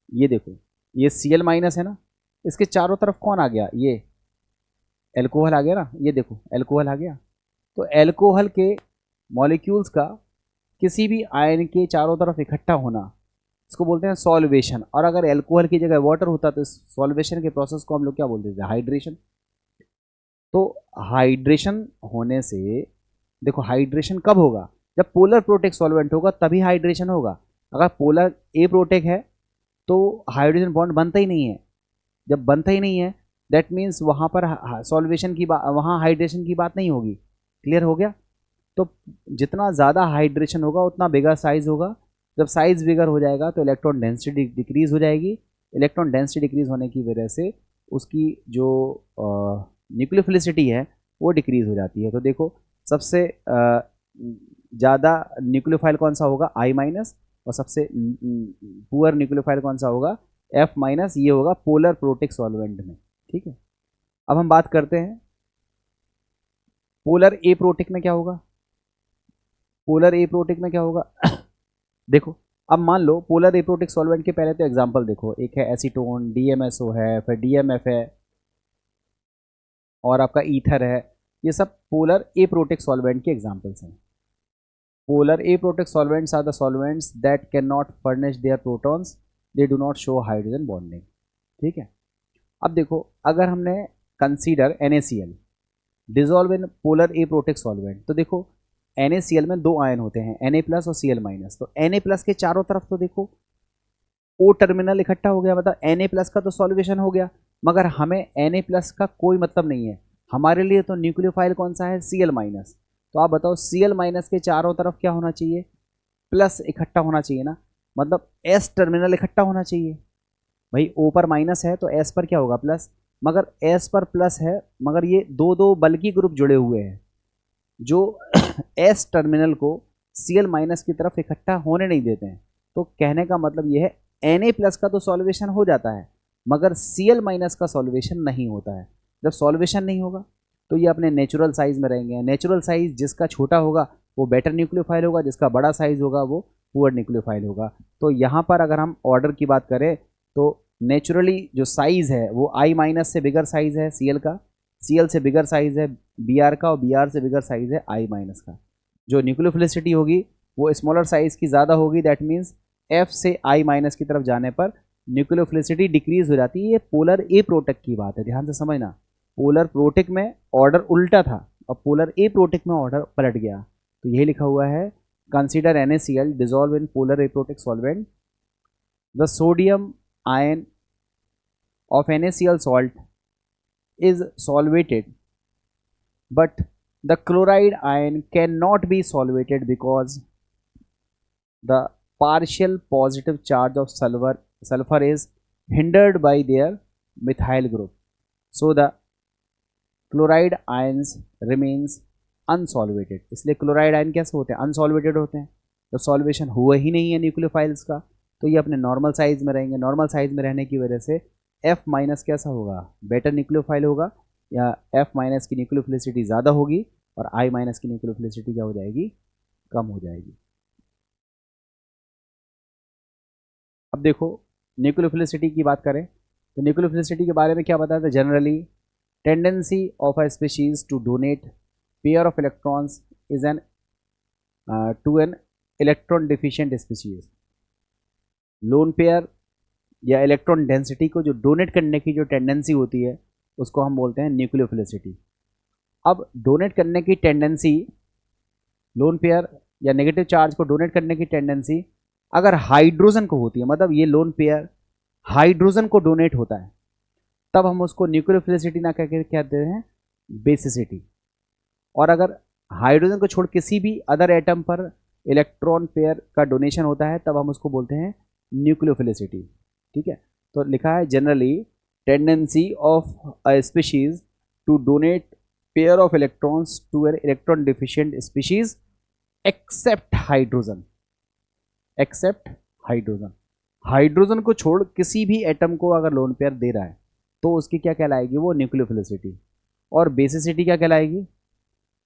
ये देखो, ये Cl माइनस है ना, इसके चारों तरफ कौन आ गया, ये एल्कोहल आ गया ना, ये देखो एल्कोहल आ गया। तो एल्कोहल के मॉलिक्यूल्स का किसी भी आयन के चारों तरफ इकट्ठा होना, इसको बोलते हैं सॉल्वेशन। और अगर एल्कोहल की जगह वाटर होता तो इस सॉल्वेशन के प्रोसेस को हम लोग क्या बोलते थे, हाइड्रेशन। तो हाइड्रेशन होने से, देखो हाइड्रेशन कब होगा, जब पोलर प्रोटिक सॉल्वेंट होगा तभी हाइड्रेशन होगा। अगर पोलर ए प्रोटिक है तो हाइड्रोजन बॉन्ड बनता ही नहीं है। जब बनता ही नहीं है दैट मीन्स वहाँ पर सॉल्वेशन की बात, वहाँ हाइड्रेशन की बात नहीं होगी। क्लियर हो गया। तो जितना ज़्यादा हाइड्रेशन होगा उतना बिगर साइज होगा। जब साइज बिगर हो जाएगा तो इलेक्ट्रॉन डेंसिटी डिक्रीज हो जाएगी। इलेक्ट्रॉन डेंसिटी डिक्रीज होने की वजह से उसकी जो न्यूक्लियोफिलिसिटी है वो डिक्रीज हो जाती है। तो देखो सबसे ज़्यादा न्यूक्लियोफाइल कौन सा होगा, I माइनस, और सबसे पुअर न्यूक्लियोफाइल कौन सा होगा, F माइनस। ये होगा पोलर प्रोटिक सॉल्वेंट में। ठीक है, अब हम बात करते हैं पोलर ए प्रोटिक में क्या होगा। पोलर ए प्रोटिक में क्या होगा देखो अब मान लो पोलर एप्रोटिक सॉल्वेंट के पहले तो एग्जांपल देखो, एक है एसीटोन, डीएमएसओ है, फिर डीएमएफ है और आपका ईथर है। ये सब पोलर एप्रोटिक सॉल्वेंट के एग्जांपल्स हैं। Polar aprotic solvents are the solvents that can not furnish their protons, they do not show hydrogen bonding. ठीक है, अब देखो अगर हमने consider NaCl dissolve in polar aprotic solvent, तो देखो NaCl में दो आयन होते हैं, Na+ और Cl-। तो Na+ के चारों तरफ तो देखो O टर्मिनल इकट्ठा हो गया, मतलब Na+ का तो सॉल्वेशन हो गया, मगर हमें Na+ का कोई मतलब नहीं है। हमारे लिए तो न्यूक्लियोफाइल कौन सा है? Cl-। तो आप बताओ Cl- के चारों तरफ क्या होना चाहिए? प्लस इकट्ठा होना चाहिए ना, मतलब S टर्मिनल इकट्ठा होना चाहिए। भाई O पर माइनस है तो S पर क्या होगा? प्लस। मगर S पर प्लस है, मगर ये दो दो बल्कि ग्रुप जुड़े हुए हैं जो S टर्मिनल को Cl- की तरफ इकट्ठा होने नहीं देते हैं। तो कहने का मतलब ये है Na+ का तो सॉल्वेशन हो जाता है, मगर Cl- का सॉल्वेशन नहीं होता है। जब सॉल्वेशन नहीं होगा तो ये अपने नेचुरल साइज में रहेंगे। नेचुरल साइज जिसका छोटा होगा वो बेटर न्यूक्लियोफाइल होगा, जिसका बड़ा साइज होगा वो पुअर न्यूक्लियोफाइल होगा। तो यहाँ पर अगर हम ऑर्डर की बात करें तो नेचुरली जो साइज है वो I- से बिगर साइज है Cl का, Cl से बिगर साइज है Br का, और Br से बिगर साइज है I- का। जो न्यूक्लियोफिलिसिटी होगी वो स्मॉलर साइज की ज़्यादा होगी, दैट मीन्स F से I- की तरफ जाने पर न्यूक्लियोफिलिसिटी डिक्रीज हो जाती है। ये पोलर एप्रोटिक की बात है, ध्यान से समझना। पोलर प्रोटिक में ऑर्डर उल्टा था और पोलर एप्रोटिक में ऑर्डर पलट गया। तो यही लिखा हुआ है, consider NaCl dissolve in polar aprotic solvent, the sodium ion of NaCl salt is solvated, but the chloride ion cannot be solvated because the partial positive charge of sulfur is hindered by their methyl group, so the chloride ions remains unsolvated। इसलिए chloride ion कैसे होते हैं? अनसॉल्वेटेड होते हैं, तो solvation हुआ ही नहीं है न्यूक्लियोफाइल्स का, तो ये अपने नॉर्मल साइज में रहेंगे। नॉर्मल साइज में रहने की वजह से F- कैसा होगा? बेटर न्यूक्लियोफाइल होगा, या F- की न्यूक्लियोफिलिसिटी ज़्यादा होगी और I- की न्यूक्लियोफिलिसिटी क्या हो जाएगी? कम हो जाएगी। अब देखो न्यूक्लियोफिलिसिटी की बात करें तो न्यूक्लियोफिलिसिटी के बारे में क्या बताया था? Generally tendency of a species to donate pair of electrons is an to an electron deficient species. Lone pair या इलेक्ट्रॉन डेंसिटी को जो डोनेट करने की जो टेंडेंसी होती है उसको हम बोलते हैं न्यूक्लियोफिलिसिटी। अब डोनेट करने की टेंडेंसी, लोन पेयर या नेगेटिव चार्ज को डोनेट करने की टेंडेंसी अगर हाइड्रोजन को होती है, मतलब ये लोन पेयर हाइड्रोजन को डोनेट होता है, तब हम उसको न्यूक्लियोफिलिसिटी ना कहकर कहते हैं बेसिसिटी। और अगर हाइड्रोजन को छोड़ किसी भी अदर एटम पर इलेक्ट्रॉन पेयर का डोनेशन होता है तब हम उसको बोलते हैं न्यूक्लियोफिलिसिटी। ठीक है, तो लिखा है generally tendency of a species to donate pair of electrons to an electron deficient species except hydrogen. Except hydrogen, hydrogen को छोड़ किसी भी एटम को अगर लोन पेयर दे रहा है तो उसकी क्या कहलाएगी? वो न्यूक्लियोफिलिसिटी। और बेसिसिटी क्या कहलाएगी?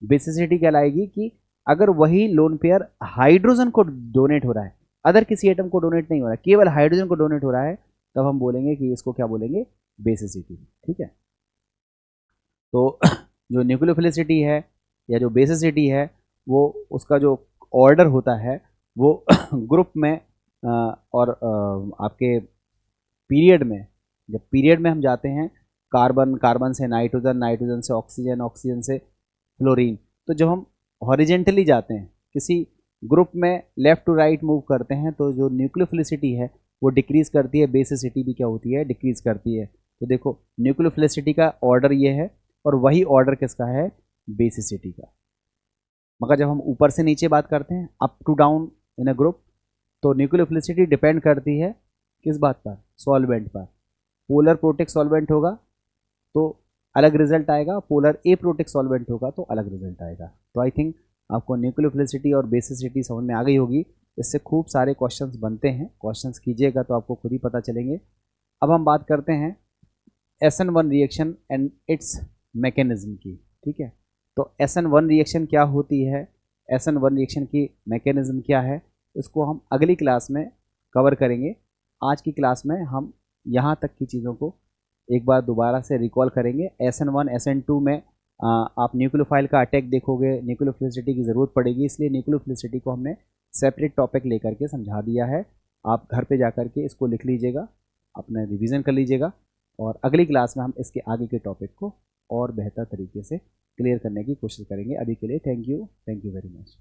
बेसिसिटी कहलाएगी कि अगर वही लोन पेयर हाइड्रोजन को डोनेट हो रहा है, अदर किसी एटम को डोनेट नहीं हो रहा है, केवल हाइड्रोजन को डोनेट हो रहा है, तब हम बोलेंगे कि इसको क्या बोलेंगे? बेसिसिटी। ठीक है, तो जो न्यूक्लियोफिलिसिटी है या जो बेसिसिटी है वो उसका जो ऑर्डर होता है वो ग्रुप में और आपके पीरियड में, जब पीरियड में हम जाते हैं कार्बन, कार्बन से नाइट्रोजन, नाइट्रोजन से ऑक्सीजन, ऑक्सीजन से फ्लोरीन, तो जब हम हॉरिजेंटली जाते हैं किसी ग्रुप में लेफ्ट टू राइट मूव करते हैं तो जो न्यूक्लियोफिलिसिटी है वो डिक्रीज करती है, बेसिसिटी भी क्या होती है? डिक्रीज करती है। तो देखो न्यूक्लियोफिलिसिटी का ऑर्डर ये है और वही ऑर्डर किसका है? बेसिसिटी का। मगर जब हम ऊपर से नीचे बात करते हैं up to down in a group, तो न्यूक्लियोफिलिसिटी डिपेंड करती है किस बात पर? सॉल्वेंट पर। पोलर प्रोटिक सॉल्वेंट होगा तो अलग रिजल्ट आएगा, पोलर एप्रोटिक सॉल्वेंट होगा तो अलग रिजल्ट आएगा। तो आई थिंक आपको न्यूक्लियोफिलिसिटी और बेसिसिटी समझ में आ गई होगी। इससे खूब सारे क्वेश्चंस बनते हैं, क्वेश्चंस कीजिएगा तो आपको खुद ही पता चलेंगे। अब हम बात करते हैं SN1 reaction and it's mechanism की। ठीक है, तो SN1 रिएक्शन क्या होती है, SN1 रिएक्शन की मैकेनिज्म क्या है, इसको हम अगली क्लास में कवर करेंगे। आज की क्लास में हम यहाँ तक की चीज़ों को एक बार दोबारा से रिकॉल करेंगे। SN1 SN2 में आप न्यूक्लियोफाइल का अटैक देखोगे, न्यूक्लियोफिलिसिटी की ज़रूरत पड़ेगी, इसलिए न्यूक्लियोफिलिसिटी को हमने सेपरेट टॉपिक लेकर के समझा दिया है। आप घर पे जा कर के इसको लिख लीजिएगा, अपना रिवीजन कर लीजिएगा, और अगली क्लास में हम इसके आगे के टॉपिक को और बेहतर तरीके से क्लियर करने की कोशिश करेंगे। अभी के लिए थैंक यू वेरी मच।